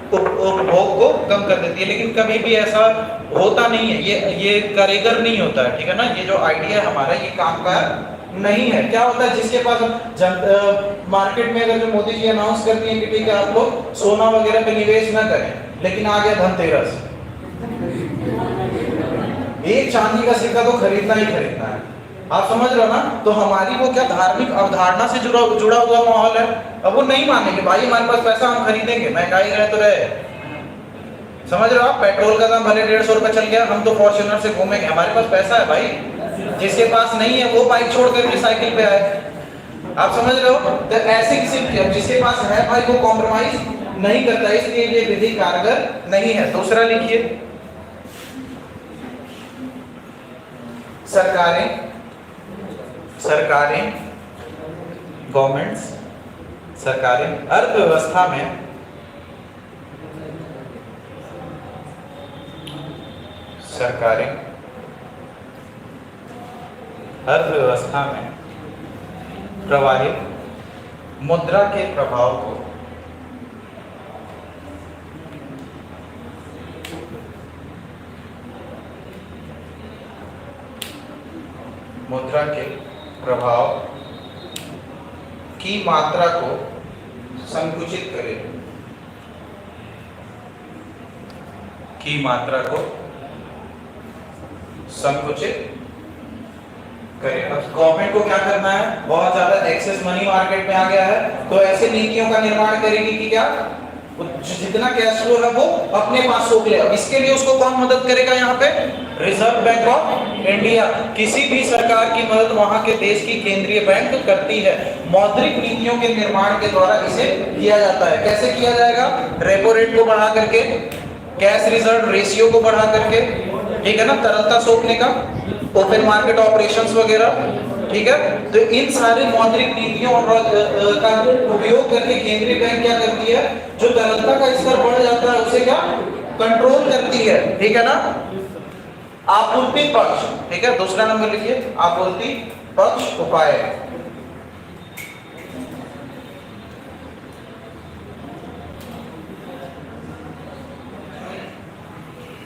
[SPEAKER 1] उपभोग को कम कर देती है। लेकिन कभी भी ऐसा होता नहीं है, ये कारीगर नहीं होता है, ठीक है ना। ये जो आइडिया है हमारा, ये काम का नहीं है। क्या होता है, जिसके पास मार्केट में अगर जो मोदी जी अनाउंस करती है कि ठीक है आप लोग सोना वगैरह पे निवेश न करें, लेकिन आ गया धनतेरस, एक चांदी का सिक्का तो खरीदना ही खरीदना है। आप समझ रहे हो ना। तो हमारी वो क्या धार्मिक अवधारणा से जुड़ा हुआ माहौल है। अब वो नहीं मानेंगे, भाई हमारे पास पैसा हम खरीदेंगे, महंगाई रहे तो रहे। समझ रहे हो आप? पेट्रोल का दाम भले 150 रुपए चल गया, हम तो फॉर्च्यूनर से घूमेंगे, हमारे पास पैसा है भाई। जिसके पास नहीं है वो बाइक छोड़ करके साइकिल पे आए। आप समझ रहे हो? तो ऐसे किसी जिसके पास है भाई वो कॉम्प्रोमाइज नहीं करता, इसलिए ये विधि कारगर नहीं है। दूसरा लिखिए, सरकारें गवर्नमेंट्स, सरकारें अर्थव्यवस्था में प्रवाहित मुद्रा के प्रभाव को मुद्रा के प्रभाव की मात्रा को संकुचित करें, की मात्रा को संकुचित करें। अब गवर्नमेंट को क्या करना है, बहुत ज्यादा एक्सेस मनी मार्केट में आ गया है, तो ऐसे नीतियों का निर्माण करेगी कि क्या जितना कैश फ्लो है वो अपने पास रोक ले। अब इसके लिए उसको कौन मदद करेगा, यहाँ पे रिजर्व बैंक ऑफ इंडिया। किसी भी सरकार की मदद वहां के देश की केंद्रीय बैंक करती है। मौद्रिक नीतियों के निर्माण के द्वारा इसे किया जाता है। कैसे किया जाएगा, रेपो रेट को बढ़ा करके, कैश रिजर्व रेशियो को बढ़ा करके, ठीक है ना, तरलता सोखने का, ओपन मार्केट ऑपरेशंस वगैरह, ठीक है। तो इन सारे मौद्रिक नीतियों का उपयोग करके केंद्रीय बैंक क्या करती है, जो तरलता का स्तर बढ़ जाता है उसे क्या कंट्रोल करती है, ठीक है ना। आपूर्ति पक्ष, ठीक है, दूसरा नंबर लिखिए, आपूर्ति पक्ष उपाय।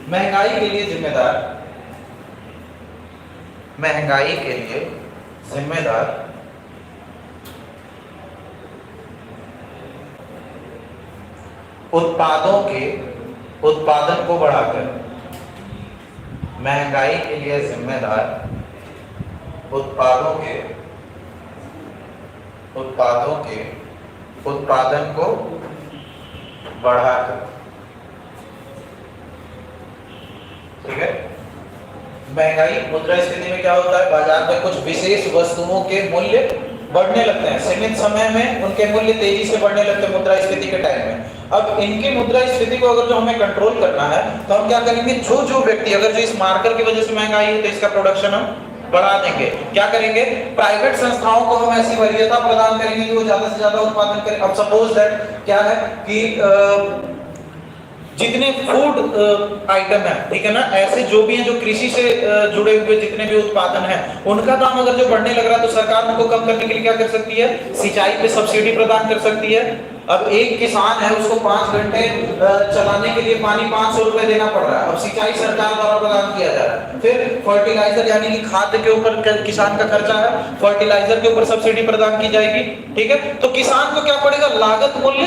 [SPEAKER 1] महंगाई के लिए जिम्मेदार उत्पादन को बढ़ाकर, महंगाई के लिए जिम्मेदार उत्पादों के उत्पादन को बढ़ाकर, ठीक है। महंगाई मुद्रास्फीति में क्या होता है, बाजार में कुछ विशेष वस्तुओं के मूल्य बढ़ने लगते हैं, सीमित समय में उनके मूल्य तेजी से बढ़ने लगते हैं मुद्रास्फीति के टाइम में। अब इनकी मुद्रास्फीति को अगर जो हमें कंट्रोल करना है तो हम क्या करेंगे, जो व्यक्ति अगर जो इस मार्कर की वजह से महंगाई है तो इसका प्रोडक्शन हम बढ़ा देंगे। क्या करेंगे, प्राइवेट संस्थाओं को हम ऐसी वरीयता प्रदान करेंगे कि वो ज्यादा से ज्यादा उत्पादन करें। अब सपोज दैट क्या है कि जितने फूड आइटम है, ठीक है ना, ऐसे जो भी हैं जो कृषि से जुड़े हुए जितने भी उत्पादन हैं, उनका दाम अगर जो बढ़ने लग रहा है तो सरकार उनको कम करने के लिए क्या कर सकती है, सिंचाई पे सब्सिडी प्रदान कर सकती है। अब एक किसान है, उसको 5 घंटे चलाने के लिए पानी 500 रुपए देना पड़ रहा है। अब सिंचाई सरकार द्वारा प्रदान किया जा रहा है। फिर फर्टिलाइजर यानी कि खाद के ऊपर किसान का खर्चा है, फर्टिलाइजर के ऊपर सब्सिडी प्रदान की जाएगी, ठीक है। तो किसान को क्या पड़ेगा, लागत मूल्य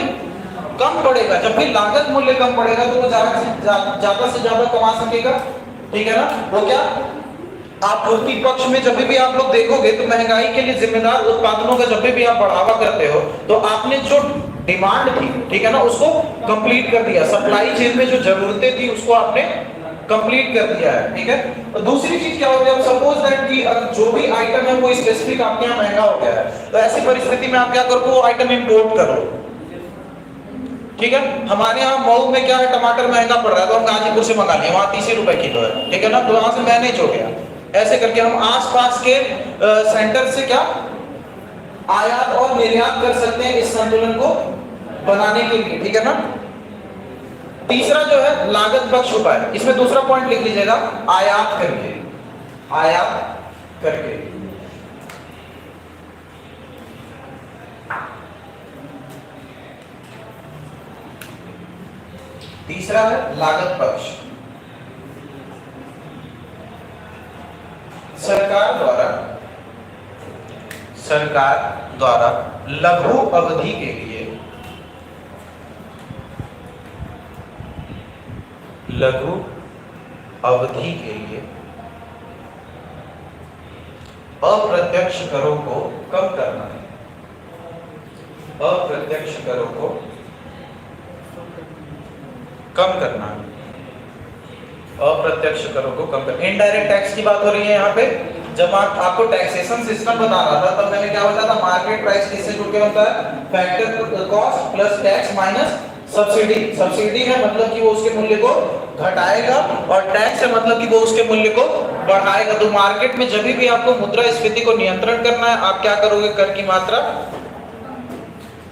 [SPEAKER 1] कम पड़ेगा। जब भी लागत मूल्य कम पड़ेगा तो वो ज्यादा से ज्यादा कमा सकेगा, ठीक है ना। वो क्या, आपूर्ति पक्ष में जब भी आप लोग देखोगे तो महंगाई के लिए जिम्मेदार उत्पादनों का जब भी आप बढ़ावा करते हो तो आपने जो डिमांड थी, ठीक है ना, उसको कंप्लीट कर दिया। सप्लाई चेन में जो जरूरतें थी उसको आपने कंप्लीट कर दिया है, ठीक है। और दूसरी चीज क्या होती है, सपोज दैट कि जो भी आइटम है वो स्पेसिफिक आपके यहाँ महंगा हो गया है, तो ऐसी परिस्थिति में आप क्या करो, वो आइटम इंपोर्ट करो, ठीक है। हमारे यहाँ मऊ में क्या है, टमाटर महंगा पड़ रहा है तो हम गाजीपुर से मंगा लें, वहाँ 30 रुपए किलो है, ठीक है ना, तो वहां से मैनेज हो गया। ऐसे करके हम आसपास के सेंटर से क्या आयात और निर्यात कर सकते हैं इस संतुलन को बनाने के लिए, ठीक है ना। तीसरा जो है लागत पक्ष उपाय, इसमें दूसरा पॉइंट लिख लीजिएगा, आयात करके, आयात करके। तीसरा है लागत पक्ष। सरकार द्वारा लघु अवधि के लिए, लघु अवधि के लिए अप्रत्यक्ष करों को कम करना है, अप्रत्यक्ष करों को कम करना है, अप्रत्यक्ष करों को कम करना। इनडायरेक्ट टैक्स की बात हो रही है यहाँ पे। जब आपको टैक्सेशन सिस्टम बता रहा था तब मैंने क्या बताया था, मार्केट प्राइस किससे जुड़ के बनता है, factor cost plus tax minus subsidy. Subsidy है मतलब कि वो उसके मूल्य को घटाएगा और टैक्स है मतलब कि वो उसके मूल्य को बढ़ाएगा। तो मार्केट में जब भी आपको मुद्रास्फीति को नियंत्रण करना है, आप क्या करोगे, कर की मात्रा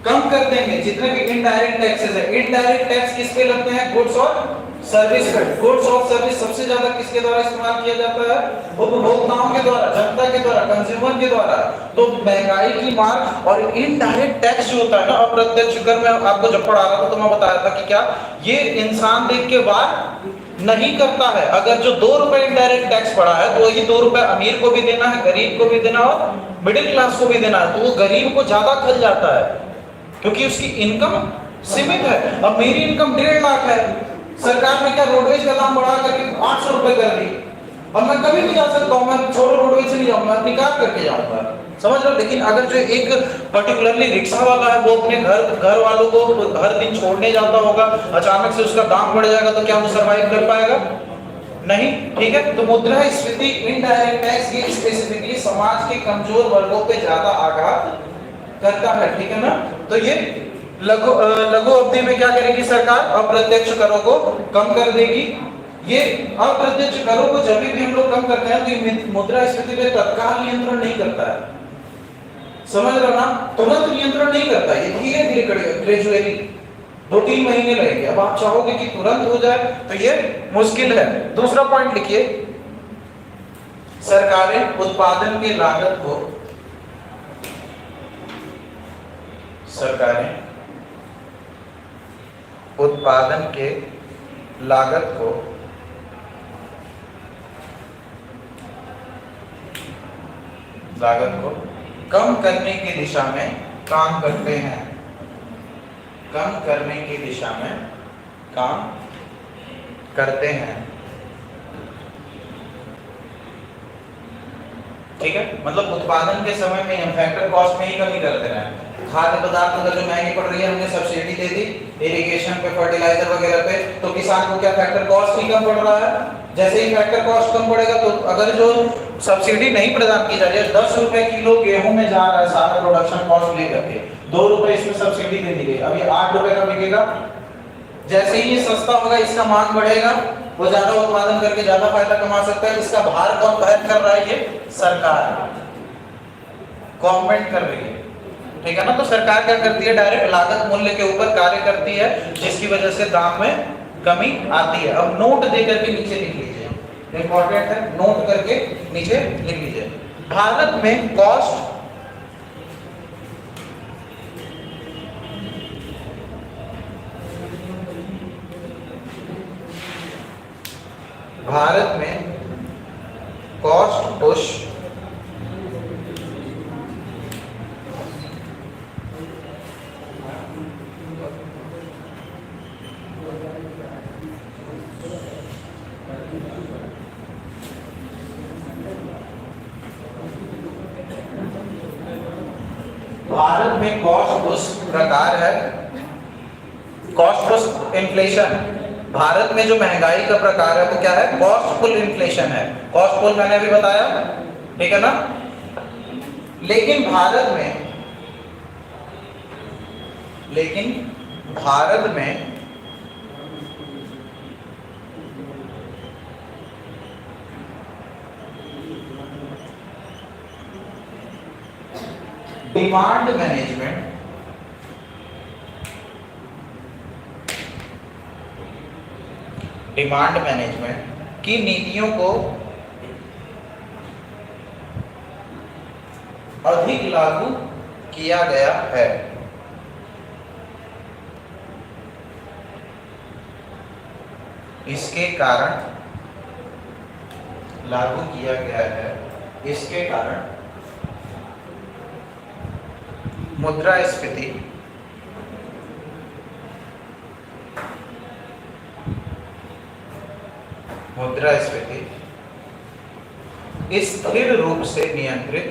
[SPEAKER 1] कम कर देंगे। जितने भी इनडायरेक्ट टैक्सेस है, इनडायरेक्ट टैक्स किस पे लगते हैं, गुड्स और सर्विस पे। गुड्स और सर्विस सबसे ज्यादा किसके द्वारा इस्तेमाल किया जाता है, उपभोक्ताओं के द्वारा, जनता के द्वारा, कंज्यूमर के द्वारा। तो महंगाई की मार और इनडायरेक्ट टैक्स जो होता है ना, अप्रत्यक्ष कर, मैं आपको जब पढ़ा रहा था तो मैं बताया था कि क्या ये इंसान देख के वार नहीं करता है। अगर जो 2 रुपए इनडायरेक्ट टैक्स पड़ा है तो वही 2 रुपए अमीर को भी देना है, गरीब को भी देना और मिडिल क्लास को भी देना है। तो वो गरीब को ज्यादा खल जाता है क्योंकि उसकी इनकम सीमित है। अब मेरी इनकम 1.5 लाख है, सरकार ने क्या रोडवेज का दाम बढ़ा करके 800 रुपए कर दी। अब मैं कभी भी जा सकता हूँ, मैं छोड़ो रोडवेज से नहीं जाऊंगा, निकाल करके जाऊंगा, समझ रहे हो। लेकिन अगर जो एक पर्टिकुलरली रिक्शा वाला है वो अपने घर वालों को हर दिन छोड़ने जाता होगा, अचानक से उसका दाम बढ़ जाएगा तो क्या वो सर्वाइव कर पाएगा, नहीं, ठीक है। तो मुद्रास्फीति, इनडायरेक्ट टैक्स, ये स्पेसिफिकली समाज के कमजोर वर्गों पे ज्यादा आघात करता है, ठीक है ना। तो ये लघु अवधि में क्या करेगी सरकार, अप्रत्यक्ष करों को कम कर देगी। ये अप्रत्यक्ष करों को जब भी हम लोग कम करते हैं तो ये मुद्रास्फीति पे तत्काल नियंत्रण नहीं करता है, समझ रहे हो ना, तुरंत नियंत्रण नहीं करता, ये धीरे धीरे ग्रेजुअली 2-3 महीने लगेंगे। अब आप चाहोगे कि तुरंत हो जाए तो ये मुश्किल है। दूसरा पॉइंट लिखिए, सरकारें उत्पादन की लागत को, सरकारें उत्पादन के लागत को कम करने की दिशा में काम करते हैं, कम करने की दिशा में काम करते हैं, ठीक है। मतलब उत्पादन के समय में हम फैक्टर कॉस्ट में ही कमी कर दे रहे हैं। खाद्य पदार्थ अगर जो महंगी पड़ रही है हमने सब्सिडी दे दी इरिगेशन पे, फर्टिलाइजर वगैरह पे, तो किसान को क्या फैक्टर कॉस्ट ही कम पड़ रहा है। जैसे ही फैक्टर कॉस्ट कम पड़ेगा तो अगर जो सब्सिडी नहीं प्रदान की जा रही है, 10 रुपए किलो गेहूं में जा रहा है सारा प्रोडक्शन कॉस्ट लेकर के, 2 रुपए इसमें सब्सिडी दे दी गई, अब ये 8 रुपए का बिकेगा। जैसे ही ये सस्ता होगा इसका मांग बढ़ेगा, वो ज्यादा उत्पादन करके ज्यादा फायदा कमा सकता है। इसका भार कौन वहन कर रहा है, ये सरकार, गवर्नमेंट कर रही है, ठीक है ना। तो सरकार क्या करती है, डायरेक्ट लागत मूल्य के ऊपर कार्य करती है, जिसकी वजह से दाम में कमी आती है। अब नोट दे करके नीचे लिख लीजिए, इंपॉर्टेंट है, नोट करके नीचे लिख लीजिए। भारत में कॉस्ट भारत में कॉस्ट पुश भारत में कॉस्ट पुश प्रकार है कॉस्ट पुश इन्फ्लेशन। भारत में जो महंगाई का प्रकार है वो क्या है? कॉस्ट पुल इन्फ्लेशन है। कॉस्ट पुल मैंने अभी बताया, ठीक है ना। लेकिन भारत में डिमांड मैनेजमेंट की नीतियों को अधिक लागू किया गया है। इसके कारण लागू किया गया है, इसके कारण मुद्रास्फीति स्थिर रूप से नियंत्रित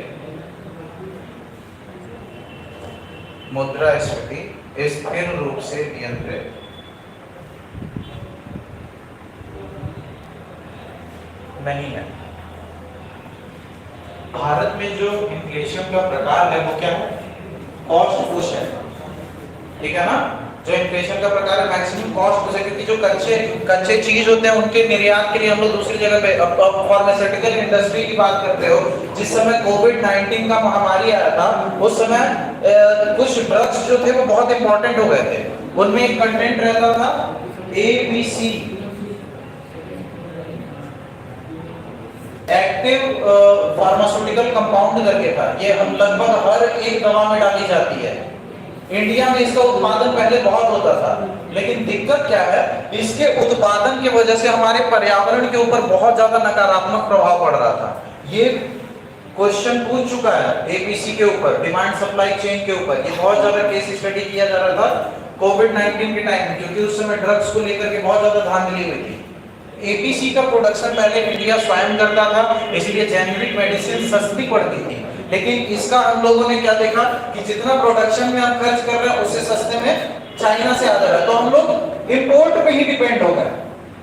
[SPEAKER 1] नहीं है। भारत में जो इन्फ्लेशन का प्रकार है वो क्या है? कॉस्ट पुश है, ठीक है ना। जो इन्फ्लेशन का प्रकार है मैक्सिमम कॉस्ट पुश है, क्योंकि जो कच्चे चीज होते हैं उनके निर्यात के लिए हम लोग दूसरी जगह पे फार्मास्यूटिकल इंडस्ट्री की बात करते हो। जिस समय कोविड-19 का महामारी आया था उस समय कुछ ड्रग्स जो थे वो बहुत इंपॉर्टेंट हो गए थे। उनमें एक कंटेंट रहता था एबीसी, एक्टिव फार्मास्यूटिकल कंपाउंड करके था। ये हम लगभग हर एक दवा में डाली जाती है। इंडिया में इसका उत्पादन पहले बहुत होता था, लेकिन दिक्कत क्या है? इसके उत्पादन की वजह से हमारे पर्यावरण के ऊपर बहुत ज्यादा नकारात्मक प्रभाव पड़ रहा था। ये क्वेश्चन पूछ चुका है एपीसी के ऊपर, डिमांड सप्लाई चेन के ऊपर। ये बहुत ज्यादा केस स्टडी किया जा रहा था कोविड-19 के टाइम में, क्योंकि उस समय ड्रग्स को लेकर के बहुत ज्यादा धांधली हुई थी। एपीसी का प्रोडक्शन पहले इंडिया स्वयं करता था, इसलिए जेनेरिक मेडिसिन सस्ती पड़ती थी। लेकिन इसका हम लोगों ने क्या देखा कि जितना प्रोडक्शन में हम खर्च कर रहे हैं उससे सस्ते में चाइना से आ जा रहा है, तो हम लोग इंपोर्ट पे ही डिपेंड हो गए,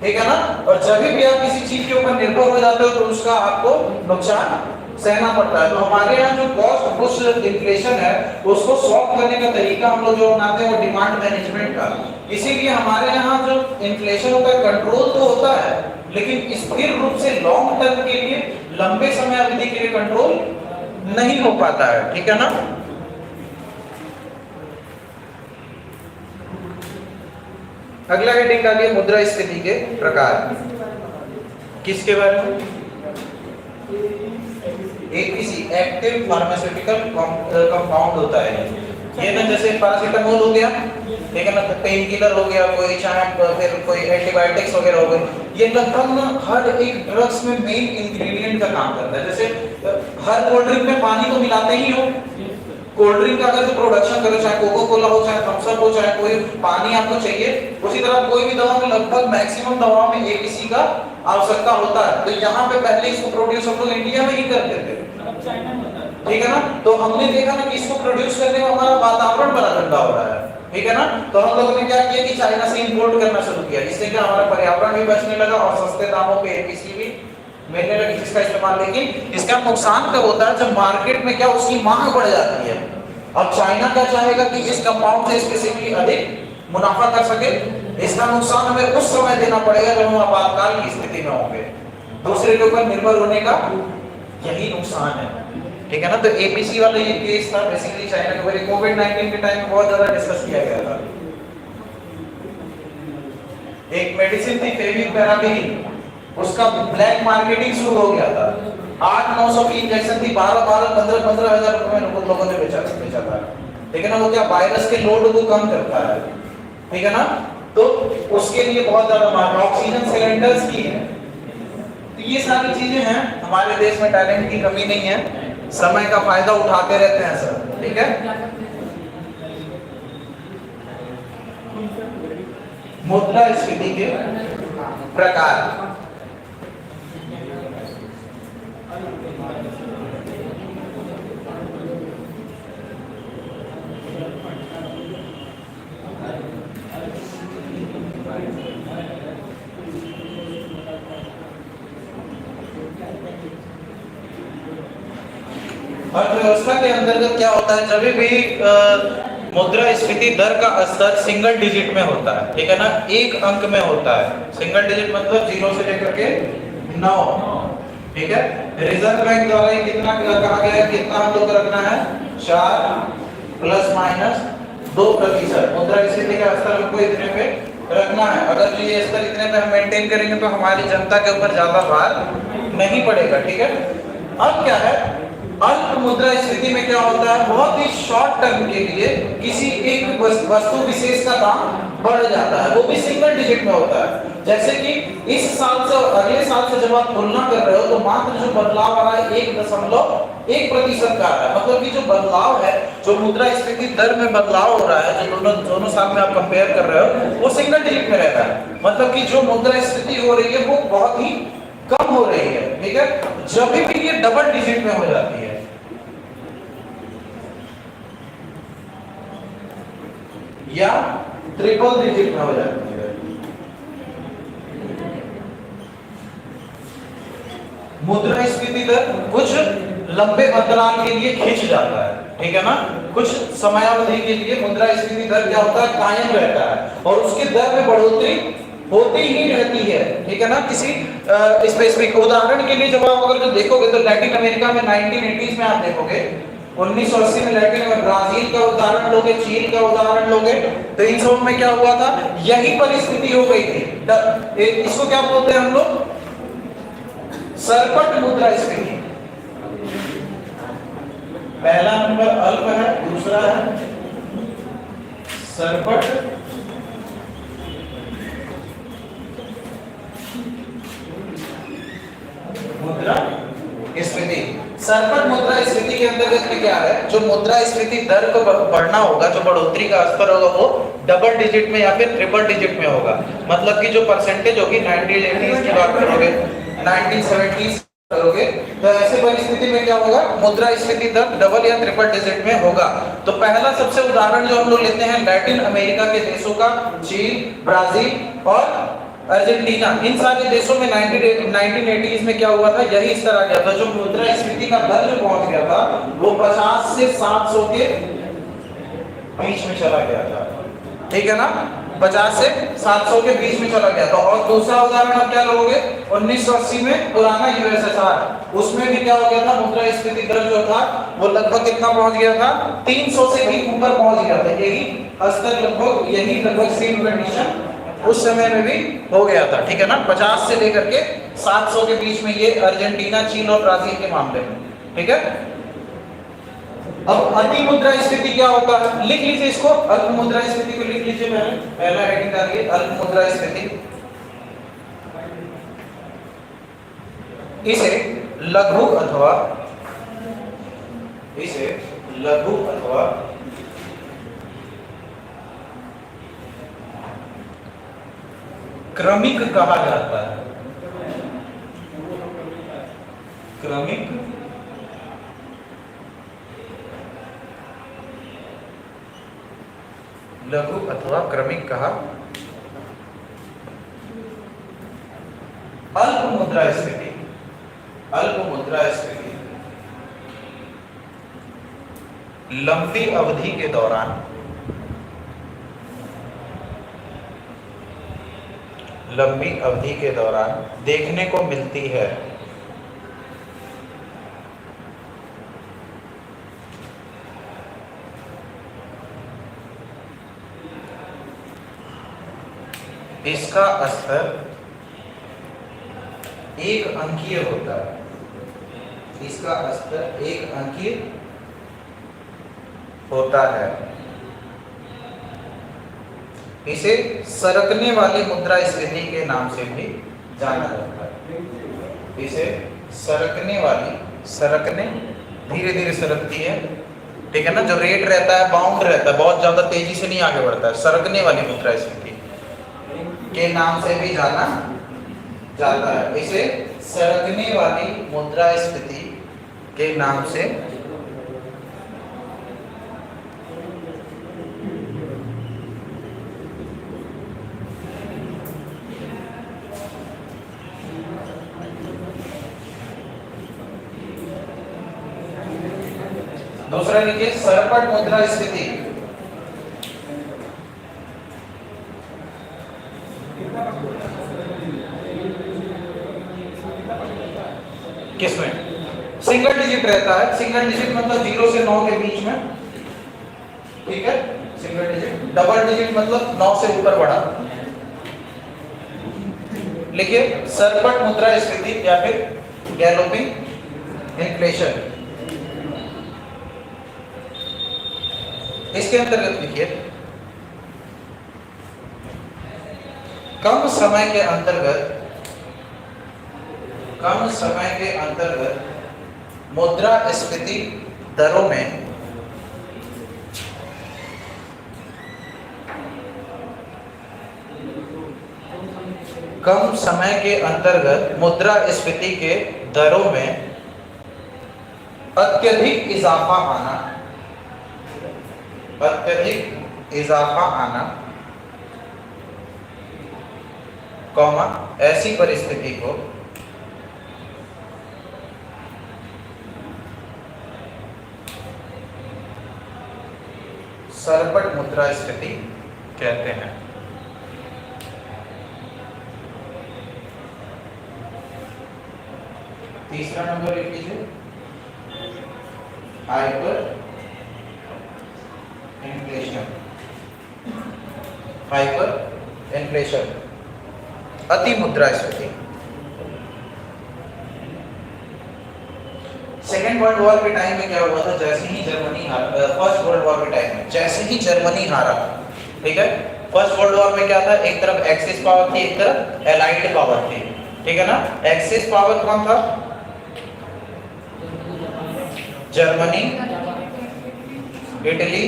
[SPEAKER 1] ठीक है ना। और जब भी आप किसी चीज के ऊपर निर्भर हो जाते हो तो उसका आपको नुकसान सहना पड़ता है। तो हमारे यहाँ जो कॉस्ट पुश इन्फ्लेशन है उसको सॉल्व करने का तरीका हम लोग जो अपनाते हैं वो डिमांड मैनेजमेंट का। इसीलिए हमारे यहाँ जो इन्फ्लेशन होता है कंट्रोल तो होता है, लेकिन स्थिर रूप से लॉन्ग टर्म के लिए, लंबे समय अवधि के लिए कंट्रोल नहीं हो पाता है, ठीक है ना। अगला हेडिंग डालिए मुद्रास्फीति के प्रकार। किसके बारे में? एपीसी, एक्टिव फार्मास्यूटिकल कंपाउंड होता है ये ना। जैसे पैरासीटामोल हो गया, ठीक है ना, पेन किलर हो गया कोई, चाहे फिर कोई एंटीबायोटिक्स वगैरह हो गए, ये लगभग ना हर एक ड्रग्स में मेन इंग्रेडिएंट का काम करता है। जैसे हर कोल्ड ड्रिंक में पानी तो मिलाते ही हो। कोल्ड ड्रिंक का अगर प्रोडक्शन करो, चाहे कोको कोला हो, चाहे थम्स अप हो, चाहे कोई पानी आपको चाहिए, उसी तरह कोई भी दवा में लगभग मैक्सिमम दवाओं में एपीसी का आवश्यकता होता है। तो यहाँ पे पहले इसको प्रोड्यूस हम लोग इंडिया में ही करते थे, ठीक है ना। तो हमने देखा ना कि इसको प्रोड्यूस करने में हमारा वातावरण बड़ा गंदा हो रहा है, ठीक है ना। तो हम लोगों ने क्या किया कि चाइना से इंपोर्ट करना शुरू किया, जिससे कि हमारा पर्यावरण भी बचने लगा और सस्ते दामों पे एपीसी भी मिलने लगी जिसका इस्तेमाल। लेकिन इसका नुकसान कब होता है? जब मार्केट में क्या उसकी मांग बढ़ जाती है। अब चाइना क्या चाहेगा कि इस कंपाउंड से स्पेसिफिकली अधिक मुनाफा कर सके। इसका नुकसान हमें उस समय देना पड़ेगा जब हम आपातकाल की स्थिति में होंगे। दूसरे के ऊपर निर्भर होने का यही नुकसान है, ठीक है ना। तो एपीसी वाला ये केस था बेसिकली चाइना के ऊपर। कोविड-19 के टाइम में बहुत ज्यादा डिस्कस किया गया था। एक मेडिसिन थी फेविपिराविर, उसका ब्लैक मार्केटिंग शुरू हो गया था। 800-900 की इंजेक्शन थी, 12-15 हजार रुपए में लोगों ने बेचा था, ठीक है ना। वो क्या वायरस के लोड को कम करता है, ठीक है ना। तो उसके लिए बहुत ज्यादा मांग, ऑक्सीजन सिलेंडर्स की है, तो ये सारी चीजें हैं, हमारे देश में टैलेंट की कमी नहीं है, समय का फायदा उठाते रहते हैं सर, ठीक है। मुद्रास्फीति के प्रकार, अर्थव्यवस्था के अंतर्गत क्या होता है, जब भी मुद्रास्फीति दर का स्तर सिंगल डिजिट में होता है, ठीक है ना, एक अंक में होता है। सिंगल डिजिट मतलब 0 से लेकर के 9, ठीक है। रिजर्व बैंक द्वारा ये कितना कहा गया है, कितना हम लोग रखना है, 4 ± 2%। मुद्रास्फीति का स्तर हमको इतने पे रखना है। अगर ये स्तर इतने पे हम मेंटेन करेंगे तो हमारी जनता के ऊपर ज्यादा भार नहीं पड़ेगा, ठीक है। अब क्या है, अल्प मुद्रास्फीति में क्या होता है, बहुत ही शॉर्ट टर्म के लिए किसी एक वस्तु विशेष का दाम बढ़ जाता है, वो भी सिंगल डिजिट में होता है। जैसे कि इस साल से अगले साल से जब आप तुलना कर रहे हो तो मात्र जो बदलाव आ रहा है 1.1% का है। मतलब कि जो बदलाव है, जो मुद्रास्फीति दर में बदलाव हो रहा है, जो दोनों साल में आप कंपेयर कर रहे हो, वो सिंगल डिजिट में रहता है। मतलब कि जो मुद्रास्फीति हो रही है वो बहुत ही कम हो रही है, ठीक है। जब भी ये डबल डिजिट में हो जाती है या ट्रिपल डिजिट में हो जाती है, मुद्रास्फीति दर कुछ लंबे अंतराल के लिए खिंच जाता है, ठीक है ना। कुछ समयावधि के लिए मुद्रास्फीति दर क्या होता है, कायम रहता है और उसके दर में बढ़ोतरी होती ही रहती है, ठीक है ना। किसी स्पेसिफिक उदाहरण के लिए जब आप अगर जो देखोगे तो लैटिन अमेरिका में 1980s में आप देखोगे, 1980 में लैटिन अमेरिका, ब्राजील का उदाहरण लोगे, चीन का उदाहरण लोगे, तो इन सब में क्या हुआ था, यही परिस्थिति हो गई थी। इसको क्या बोलते हैं हम लोग, सरपट मुद्रास्फीति। पहला नंबर अल्प है, दूसरा है सरपट मुद्रास्फीति। सरपट मुद्रास्फीति के अंतर्गत में क्या है, जो मुद्रास्फीति दर को बढ़ना होगा, जो बढ़ोतरी का स्तर होगा वो डबल डिजिट में या फिर ट्रिपल डिजिट में होगा। मतलब कि जो परसेंटेज होगी 1980s की बात करोगे, 1970s करोगे, तो ऐसे परिस्थिति में क्या होगा, मुद्रास्फीति दर डबल या ट्रिपल डिजिट में होगा। तो पहला सबसे उदाहरण जो हम लोग लेते हैं लैटिन अमेरिका के देशों का, चीन, ब्राजील और अर्जेंटीना। इन सारे देशों में 1980s में क्या हुआ था, यही स्तर आ गया था। जो मुद्रास्फीति का दर जो पहुंच गया था वो 50 से 700 के बीच में चला गया था, ठीक है ना, 50 से 700 के बीच में चला गया था। और दूसरा उदाहरण आप क्या लोगे, 1980 में पुराना यूएसएसआर, उसमें भी क्या हो गया था, मुद्रास्फीति दर जो था वो लगभग कितना पहुंच गया था, 300 से भी ऊपर पहुंच गया था। यही स्तर लगभग सेम कंडीशन उस समय में भी हो गया था, ठीक है ना। 50 से लेकर के 700 के बीच में ये अर्जेंटीना, चीन और ब्राजील के मामले में, ठीक है। अब अति मुद्रास्फीति क्या होता है, लिख लीजिए इसको, अल्प मुद्रास्फीति को लिख लीजिए, पहला हेडिंग डालिए अल्प मुद्रास्फीति। इसे लघु अथवा क्रमिक कहा जाता है। क्रमिक लघु अथवा क्रमिक कहा। अल्प मुद्रास्फीति लंबी अवधि के दौरान देखने को मिलती है। इसका स्तर एक अंकीय होता है। इसे सरकने वाली मुद्रास्फीति के नाम से भी जाना जाता है। इसे सरकने वाली, सरकने, धीरे धीरे सरकती है, ठीक है ना, जो रेट रहता है बाउंड रहता है, बहुत ज्यादा तेजी से नहीं आगे बढ़ता है, सरकने वाली मुद्रास्फीति के नाम से भी जाना जाता है। इसे सरकने वाली मुद्रास्फीति के नाम से दूसरा लिखिए सरपट मुद्रास्फीति। किसमें सिंगल डिजिट रहता है, सिंगल डिजिट मतलब 0 से 9 के बीच में, ठीक है, सिंगल डिजिट। डबल डिजिट मतलब 9 से ऊपर बढ़ा। लिखिए सरपट मुद्रास्फीति या फिर गैलोपिंग इन्फ्लेशन। इसके अंतर्गत लिखिए कम समय के अंतर्गत मुद्रास्फीति दरों में कम समय के अंतर्गत मुद्रास्फीति के दरों में अत्यधिक इजाफा आना, कौमा, ऐसी परिस्थिति को सरपट मुद्रास्फीति कहते हैं। तीसरा नंबर लिख लीजिए हाइपर इन्फ्लेशन, अति मुद्रास्फीति। सेकेंड वर्ल्ड वॉर के टाइम में क्या हुआ था, जैसे ही जर्मनी फर्स्ट वर्ल्ड वॉर के टाइम में जैसे ही जर्मनी हारा, ठीक है, फर्स्ट वर्ल्ड वॉर में क्या था, एक तरफ एक्सिस पावर थी, एक तरफ एलाइड पावर थी, ठीक है ना। एक्सिस पावर कौन था, जर्मनी, इटली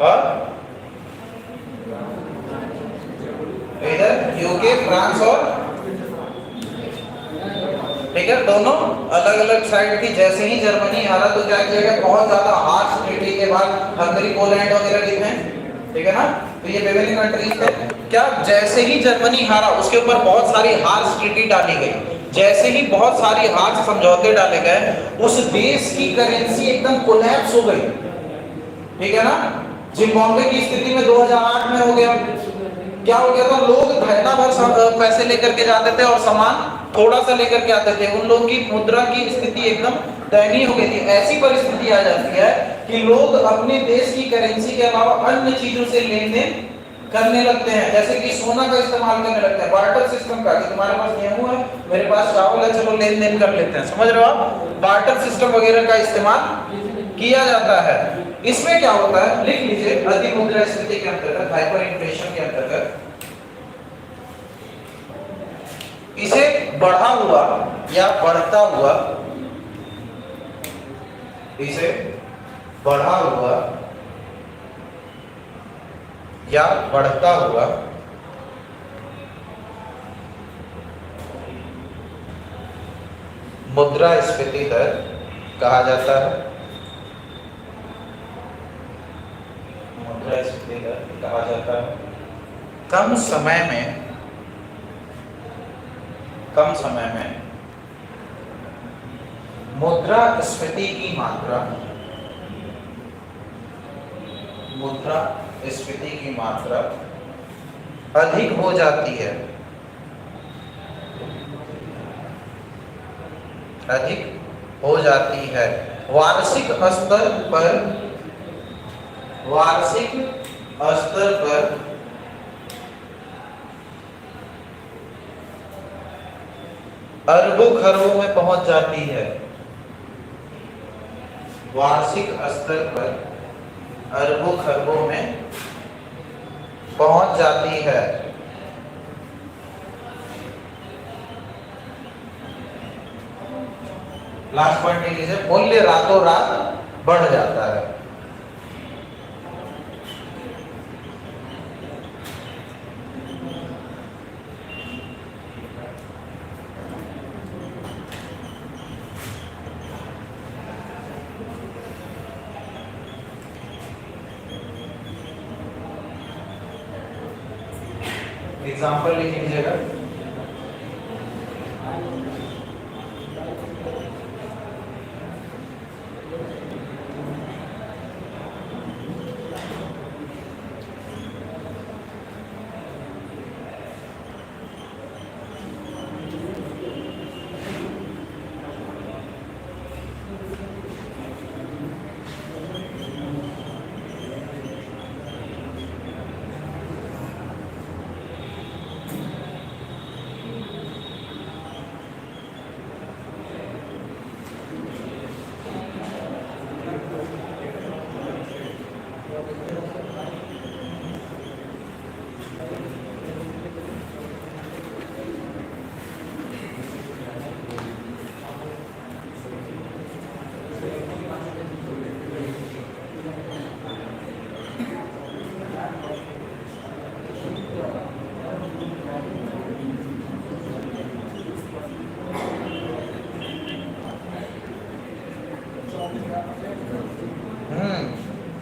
[SPEAKER 1] और इधर यूके, फ्रांस और, ठीक है, दोनों अलग अलग साइड थी। जैसे ही जर्मनी हारा तो क्या किया गया, बहुत ज्यादा हार्श ट्रीटी के बाद हंगरी, पोलैंड वगैरह लिखे हैं, ठीक है ना, तो ये विभिन्न कंट्रीज थे। क्या जैसे ही जर्मनी हारा उसके ऊपर बहुत सारी हार्श ट्रीटी डाली गई, जैसे ही बहुत सारी हार्श समझौते डाले गए, उस देश की करेंसी एकदम कोलैप्स हो गई, ठीक है ना। जिम्बाब्वे की स्थिति में 2008 में हो गया, क्या हो गया था, लोग घंटा भर पैसे लेकर के जाते थे और सामान थोड़ा सा लेकर के आते थे, उन लोगों की मुद्रा की स्थिति एकदम दयनीय हो गई थी। ऐसी परिस्थिति आ जाती है कि लोग अपने देश की करेंसी के अलावा अन्य चीजों से लेन देन करने लगते हैं, जैसे कि सोना का इस्तेमाल करने लगते हैं, बार्टर सिस्टम का, कि तुम्हारे पास गेहूं है, मेरे पास चावल है, चलो लेन देन कर लेते हैं, समझ रहे हो आप, बार्टर सिस्टम वगैरह का इस्तेमाल किया जाता है। इसमें क्या होता है, लिख लीजिए अति मुद्रास्फीति के अंतर्गत, हाइपर इन्फ्लेशन के अंतर्गत इसे बढ़ा हुआ या बढ़ता हुआ, इसे बढ़ा हुआ या बढ़ता हुआ मुद्रास्फीति दर कहा जाता है। मुद्रास्फीति दर कहा जाता है। कम समय में मुद्रास्फीति की मात्रा अधिक हो जाती है, वार्षिक स्तर पर अरबों खरबों में पहुंच जाती है, वार्षिक स्तर पर अरबों खरबों में पहुंच जाती है। लास्ट पॉइंट लिख लीजिए, मूल्य रातों रात बढ़ जाता है। एग्जाम्पल लिख लीजिएगा।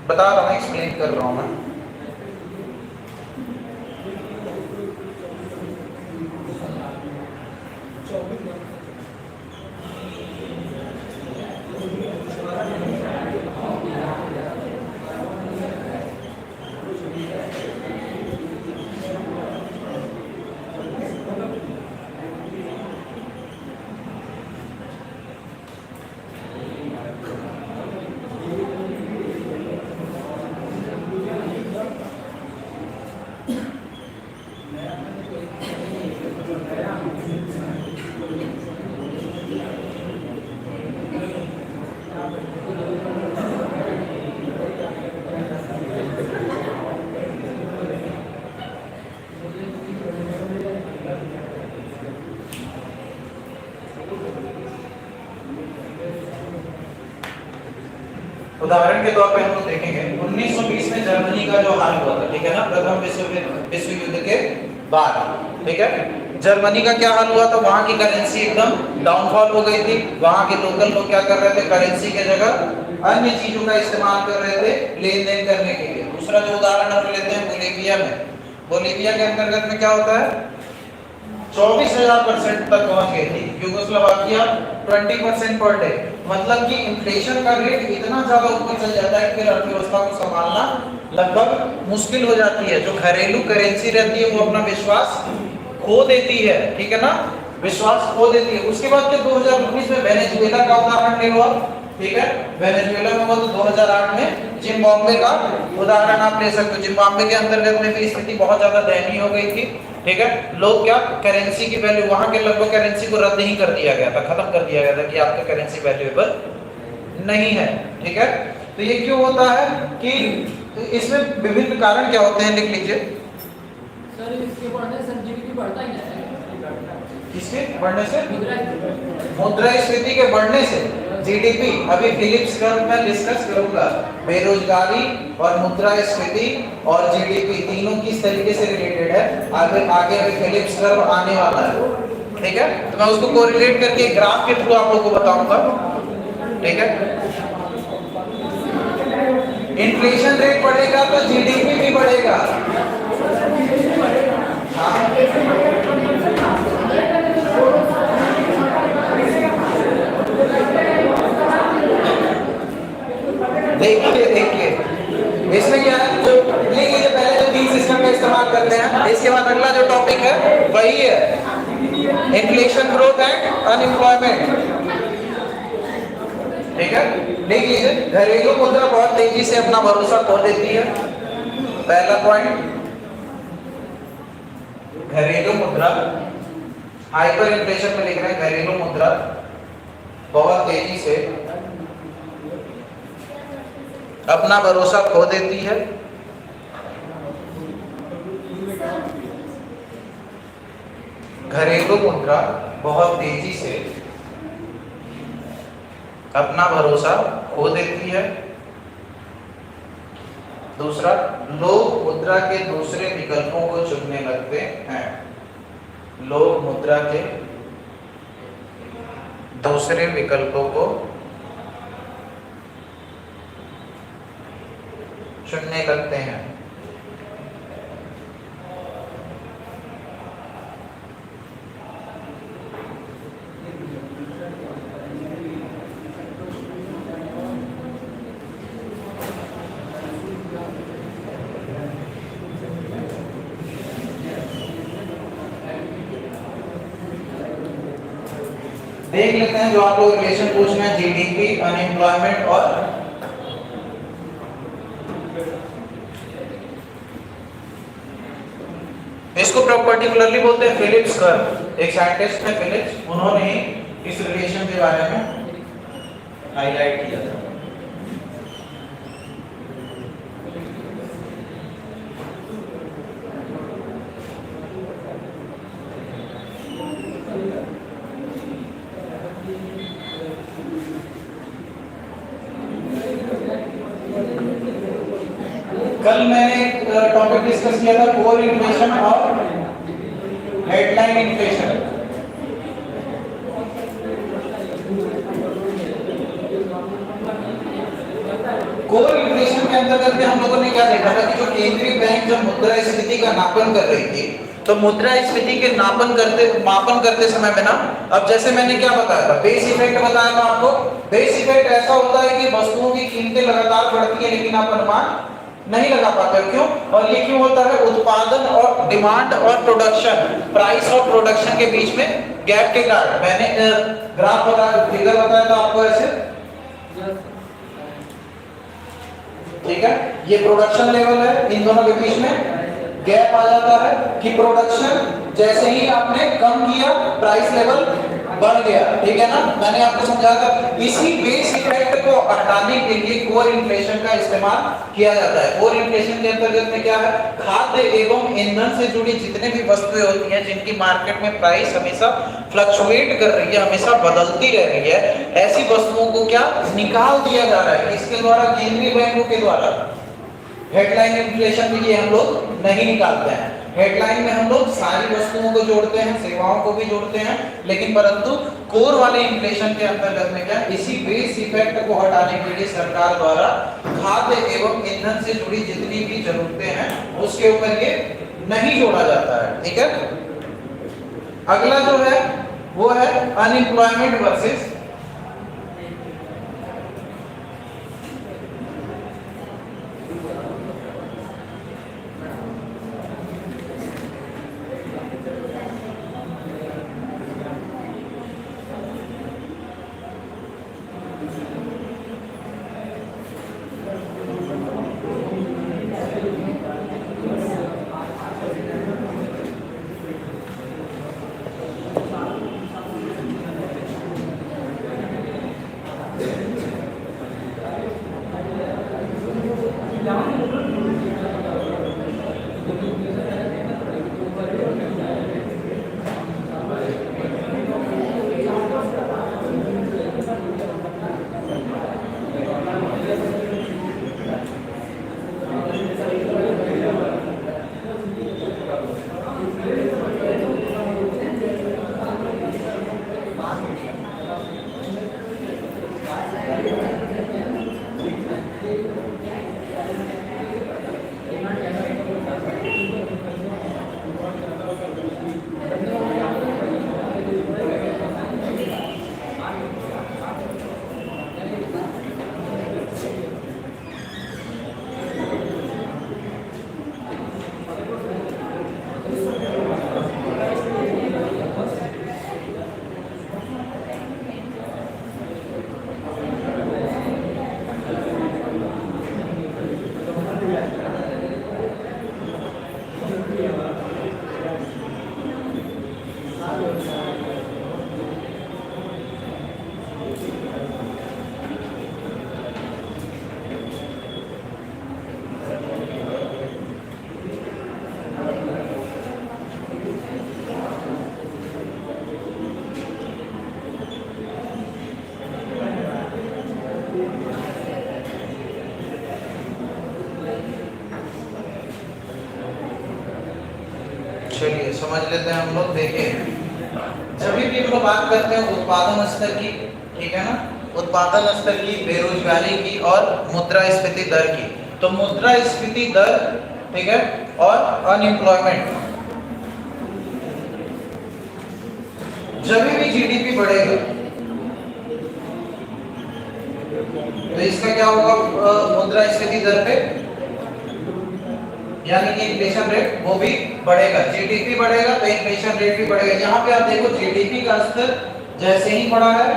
[SPEAKER 1] बता रहा हूँ, एक्सप्लेन कर रहा हूँ मैं। उदाहरण के तौर पे हम लोग देखेंगे 1920 में जर्मनी का जो हाल हुआ था, ठीक है ना, प्रथम विश्व युद्ध के बाद, ठीक है, जर्मनी का क्या हाल हुआ था, वहां की करेंसी एकदम डाउनफॉल हो गई थी। वहां के लोकल लोग क्या कर रहे थे, करेंसी के जगह अन्य चीजों का इस्तेमाल कर रहे थे लेन देन करने के लिए। दूसरा जो उदाहरण हम लेते हैं बोलीविया में, बोलीविया के अंतर्गत में क्या होता है, 24,000% तक पहुंच गई थी। यूगोस्लाविया 20% पर डे, मतलब कि इन्फ्लेशन का रेट इतना ज्यादा ऊपर चल जाता है कि अर्थव्यवस्था को संभालना लगभग मुश्किल हो जाती है। जो घरेलू करेंसी रहती है वो अपना विश्वास खो देती है, ठीक है ना, विश्वास खो देती है। उसके बाद के 2019 में वेनेजुएला का उदाहरण ले लो, ठीक है, वेनेजुएला में वो तो 2008 में जिम्बाब्वे का उदाहरण आप ले सकते हो। जिम्बाब्वे के अंतर्गत में भी स्थिति बहुत ज्यादा दयनीय हो गई थी, ठीक है। लोग क्या, करेंसी की वैल्यू, वहां के लगभग करेंसी को रद्द ही कर दिया गया था, खत्म कर दिया गया था कि आपका करेंसी वैल्यूएबल नहीं है, ठीक है। तो ये क्यों होता है कि इसमें विभिन्न कारण क्या होते हैं, लिख लीजिए।
[SPEAKER 2] सर इसके बढ़ने से जीडीपी बढ़ता ही नहीं है।
[SPEAKER 1] किसके बढ़ने से?
[SPEAKER 2] मुद्रास्फीति
[SPEAKER 1] मुद्रास्फीति के बढ़ने से जीडीपी, अभी फिलिप्स कर्व में डिस्कस करूंगा। बेरोजगारी और मुद्रास्फीति और जीडीपी तीनों किस तरीके से रिलेटेड है, आगे आगे अभी फिलिप्स कर्व आने वाला है, ठीक है। तो मैं उसको कोरिलेट करके ग्राफ के थ्रू आप लोगों को बताऊंगा, ठीक है। इन्फ्लेशन रेट बढ़ेगा तो जीडीपी भी बढ़ेगा। हाँ, देखिए इसमें क्या है, जो ये पहले जो तीन सिस्टम का इस्तेमाल करते हैं, इसके बाद अगला जो टॉपिक है वही है इन्फ्लेशन, ग्रोथ एंड अनएम्प्लॉयमेंट, ठीक है। देख लीजिए, घरेलू मुद्रा बहुत तेजी से अपना भरोसा खो देती है, पहला पॉइंट। घरेलू मुद्रा, हाइपर इन्फ्लेशन में लिख रहे हैं, घरेलू मुद्रा बहुत तेजी से अपना भरोसा खो देती है। घरेलू मुद्रा बहुत तेजी से अपना भरोसा खो देती है। दूसरा, लोग मुद्रा के दूसरे विकल्पों को चुनने लगते हैं। लोग मुद्रा के दूसरे विकल्पों को चुनने लगते हैं। देख लेते हैं जो आपको रिलेशन पूछना है, जीडीपी, अनएम्प्लॉयमेंट और इसको पर्टिकुलरली बोलते हैं फिलिप्स कर्व। एक साइंटिस्ट है फिलिप्स, उन्होंने ही इस रिलेशन के बारे में हाईलाइट किया था। कल मैंने टॉपिक डिस्कस किया था कोर इन्फ्लेशन और हेडलाइन इन्फ्लेशन। कोर इन्फ्लेशन के अंतर्गत में हम लोगों ने क्या देखा था कि जो केंद्रीय बैंक जब मुद्रास्फीति का नापन कर रही थी, तो मुद्रास्फीति के मापन करते समय में ना, अब जैसे मैंने क्या बताया था, बेस इफेक्ट बताया था आपको। बेस इफेक्ट ऐसा होता है कि वस्तुओं की कीमतें लगातार बढ़ती है लेकिन आप अनुमान नहीं लगा पाते। क्यों? और ये क्यों होता है? उत्पादन और डिमांड और प्रोडक्शन, प्राइस और प्रोडक्शन के बीच में गैप के कारण। मैंने ग्राफ बताया, फिगर बताया था आपको ऐसे, ठीक है। ये प्रोडक्शन लेवल है, इन दोनों के बीच में गैप आ जाता है कि प्रोडक्शन जैसे ही आपने कम किया प्राइस लेवल बढ़ गया, ठीक है ना। मैंने आपको समझाया था इसी बेस इफेक्ट को हटाने के लिए कोर इन्फ्लेशन का इस्तेमाल किया जाता है। कोर इन्फ्लेशन के अंतर्गत में क्या है, खाद्य एवं ईंधन से जुड़ी जितने भी वस्तुएं होती हैं जिनकी मार्केट में प्राइस हमेशा फ्लक्चुएट कर रही है, हमेशा बदलती रह रही है, ऐसी वस्तुओं को क्या निकाल दिया जा रहा है। इसके द्वारा, केंद्रीय बैंकों के द्वारा। हेडलाइन इन्फ्लेशन में ये हम लोग नहीं निकालते हैं। हेडलाइन में हम लोग सारी वस्तुओं को जोड़ते हैं, सेवाओं को भी जोड़ते हैं, लेकिन परंतु कोर वाले इन्फ्लेशन के अंतर्गत में क्या, इसी बेस इफेक्ट को हटाने के लिए सरकार द्वारा खाद्य एवं ईंधन से जुड़ी जितनी भी जरूरतें हैं उसके ऊपर ये नहीं जोड़ा जाता है, ठीक है। अगला जो है वो है अनएम्प्लॉयमेंट वर्सेस चलिए समझ लेते हैं हम लोग। देखिए जब भी हम लोग बात करते हैं उत्पादन स्तर की, ठीक है ना, उत्पादन स्तर की, बेरोजगारी की और मुद्रास्फीति दर की, तो मुद्रास्फीति दर, ठीक है, और अनएम्प्लॉयमेंट, जब भी जीडीपी बढ़ेगा तो इसका क्या होगा, मुद्रास्फीति दर पे, यानी कि इन्फ्लेशन रेट वो भी बढ़ेगा। जीडीपी बढ़ेगा तो इन्फ्लेशन रेट भी बढ़ेगा। यहाँ पे आप देखो जीडीपी का स्तर जैसे ही बढ़ा है,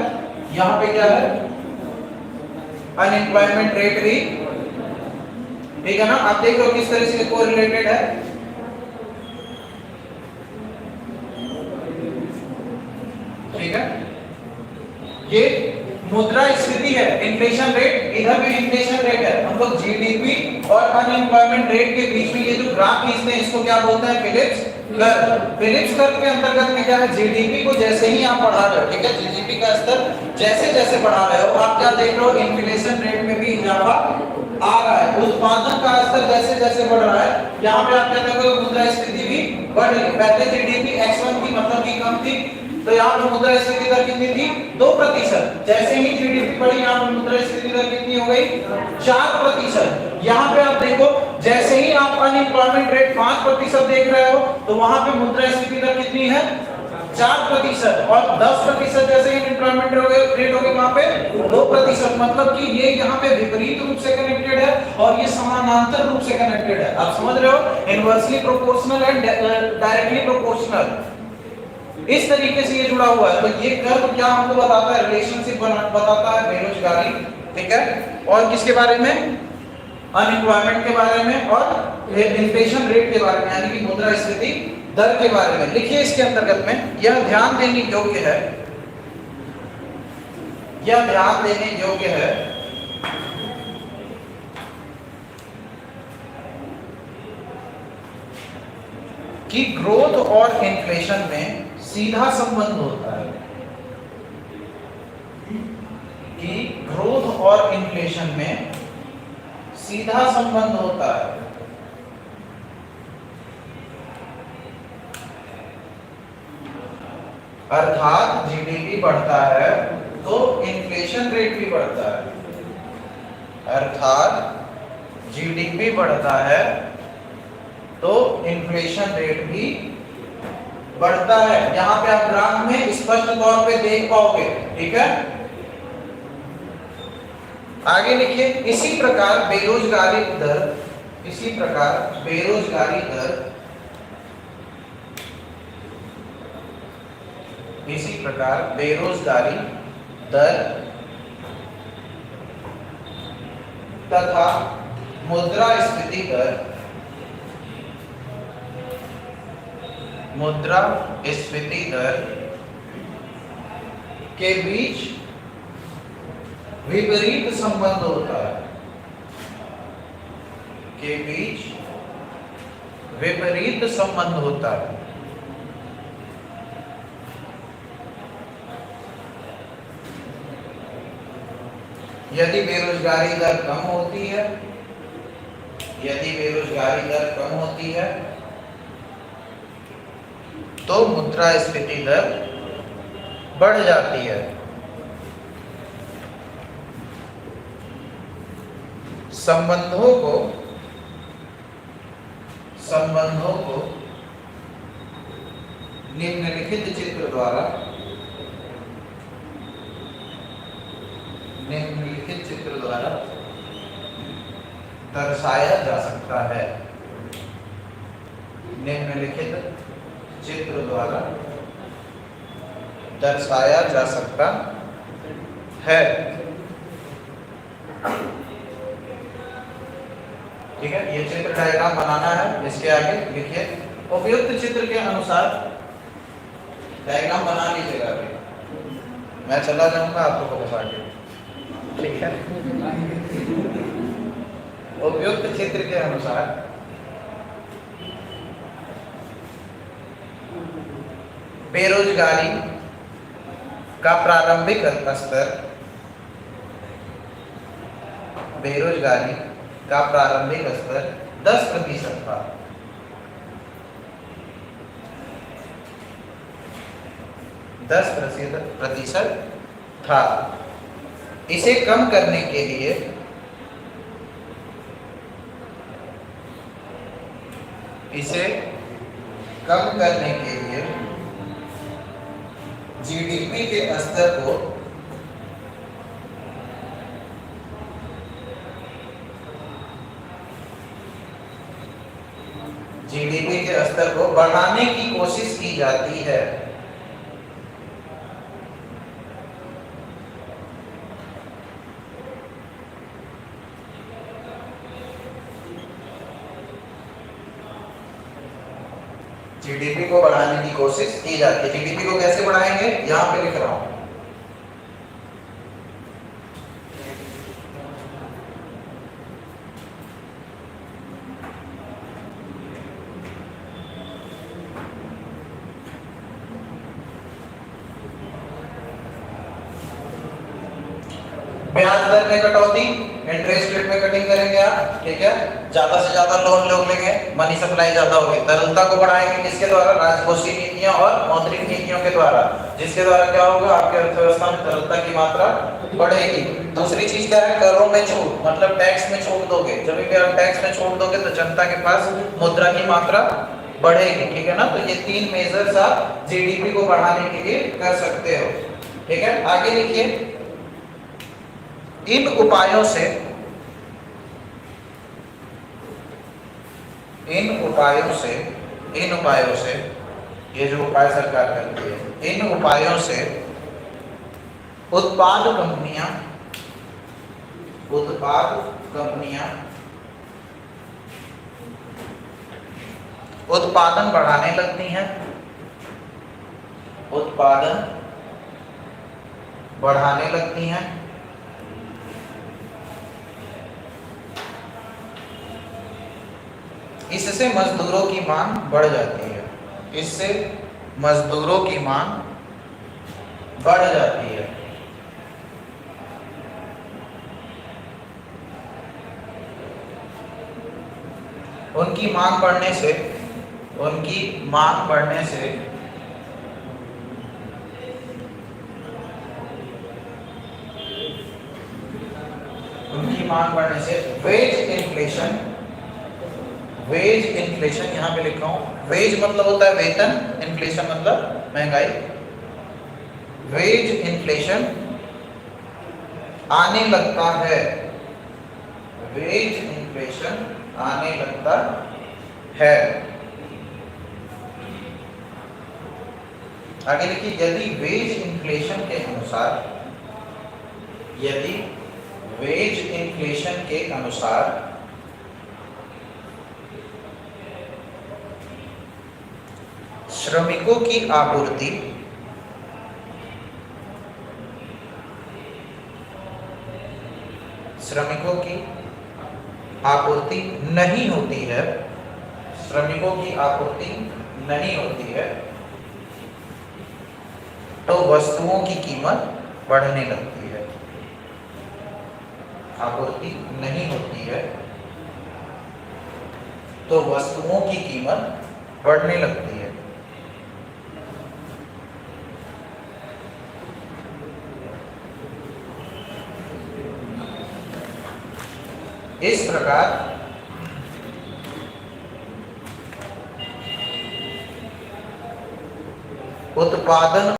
[SPEAKER 1] यहाँ पे क्या है, अनएम्प्लॉयमेंट रेट भी, ठीक है ना। आप देख रहे हो किस तरह से कोरिलेटेड है। ठीक है, ये मुद्रास्फीति है, इन्फ्लेशन रेट, इधर भी इन्फ्लेशन रेट है। हम लोग जीडीपी और अनएम्प्लॉयमेंट रेट के बीच में ये जो ग्राफ खींचते हैं इसको क्या बोलते हैं, फिलिप्स कर्व। फिलिप्स कर्व के अंतर्गत में क्या है, जीडीपी को जैसे ही आप बढ़ा रहे हो, ठीक है, जीडीपी का स्तर जैसे जैसे बढ़ा रहे हो, आप क्या देख रहे हो, इन्फ्लेशन रेट में भी इजाफा आ रहा है। उत्पादन का स्तर जैसे जैसे बढ़ रहा है, यहाँ पे आप क्या देख रहे हो, मुद्रास्फीति भी बढ़ रही है। पहले जीडीपी x1 की मतलब की कम थी, तो यहाँ पर मुद्रास्फीति दर कितनी थी, 2%। जैसे ही जीडीपी बढ़ी, यहाँ पर मुद्रास्फीति दर कितनी हो गई, 4%। यहाँ पे आप देखो जैसे ही आप अनएम्प्लॉयमेंट रेट 5% देख रहे हो, तो वहां पे मुद्रास्फीति दर कितनी है, 4%। और 10% जैसे ही अनएम्प्लॉयमेंट रेट हो गई वहां पे 2%। मतलब कि ये यहाँ पे विपरीत रूप से कनेक्टेड है और ये समानांतर रूप से कनेक्टेड है। आप समझ रहे हो, inversely proportional and directly proportional, इस तरीके से ये जुड़ा हुआ है। तो ये कर्व क्या हमको बताता है, रिलेशनशिप बताता है बेरोजगारी, ठीक है, और किसके बारे में, अनएम्प्लॉयमेंट के बारे में और इन्फ्लेशन रेट के बारे में, यानी कि मुद्रास्फीति दर के बारे में। लिखिए इसके अंतर्गत में, यह ध्यान देने योग्य है, यह ध्यान देने योग्य है कि ग्रोथ और इन्फ्लेशन में सीधा संबंध होता है, कि ग्रोथ और इन्फ्लेशन में सीधा संबंध होता है। अर्थात जीडीपी बढ़ता है तो इन्फ्लेशन रेट भी बढ़ता है। अर्थात जीडीपी बढ़ता है तो इन्फ्लेशन रेट भी बढ़ता है। यहां पे आप ग्राफ में स्पष्ट तौर पे देख पाओगे, ठीक है। आगे लिखिए, इसी प्रकार बेरोजगारी दर, इसी प्रकार बेरोजगारी दर, इसी प्रकार बेरोजगारी दर तथा मुद्रास्फीति दर, मुद्रास्फीति दर के बीच विपरीत संबंध होता है, के बीच विपरीत संबंध होता है। यदि बेरोजगारी दर कम होती है, यदि बेरोजगारी दर कम होती है तो मुद्रास्फीति दर बढ़ जाती है। संबंधों को निम्नलिखित चित्र द्वारा, निम्नलिखित चित्र द्वारा दर्शाया जा सकता है। निम्नलिखित चित्र द्वारा दर्शाया जा सकता है, ठीक है। ये चित्र डायग्राम बनाना है, इसके आगे लिखिए, उपयुक्त चित्र के अनुसार डायग्राम बना लीजिएगा। अभी मैं चला जाऊंगा आपको बता के, ठीक है। उपयुक्त चित्र के अनुसार बेरोजगारी का प्रारंभिक स्तर, बेरोजगारी का प्रारंभिक स्तर 10% था। 10% था। इसे कम करने के लिए जीडीपी के स्तर को बढ़ाने की कोशिश की जाती है। जीडीपी को बढ़ाने की कोशिश की जाती है। जीडीपी को कैसे बढ़ाएंगे, यहां पे लिख रहा हूं। ब्याज दर में कटौती, इंटरेस्ट रेट में कटिंग करेंगे आप, ठीक है। ज्यादा से ज्यादा लोन लोग लेंगे, मनी सप्लाई ज्यादा होगी। तरलता को बढ़ाएंगे किसके द्वारा, राजकोषीय नीतियां और मौद्रिक नीतियों के द्वारा, जिसके द्वारा क्या होगा, आपके अर्थव्यवस्था में तरलता की मात्रा बढ़ेगी। दूसरी चीज क्या है, करों में छूट, मतलब टैक्स में छूट दोगे। जब भी आप टैक्स में छूट दोगे तो जनता के पास मुद्रा की मात्रा बढ़ेगी, ठीक है ना। तो ये 3 मेजर्स आप जीडीपी को बढ़ाने के लिए कर सकते हो, ठीक है। आगे लिखिए, इन उपायों से ये जो उपाय सरकार करती है, इन उपायों से उत्पाद कंपनियां उत्पादन बढ़ाने लगती हैं, इससे मजदूरों की मांग बढ़ जाती है, उनकी मांग बढ़ने से वेज इन्फ्लेशन यहाँ पे लिखा हूं। वेज मतलब होता है वेतन, इन्फ्लेशन मतलब महंगाई। वेज इन्फ्लेशन आने लगता है, आगे लिखिए, यदि वेज इन्फ्लेशन के अनुसार श्रमिकों की आपूर्ति नहीं होती है, तो वस्तुओं की कीमत बढ़ने लगती है। आपूर्ति नहीं होती है तो वस्तुओं की कीमत बढ़ने लगती है। इस प्रकार उत्पादन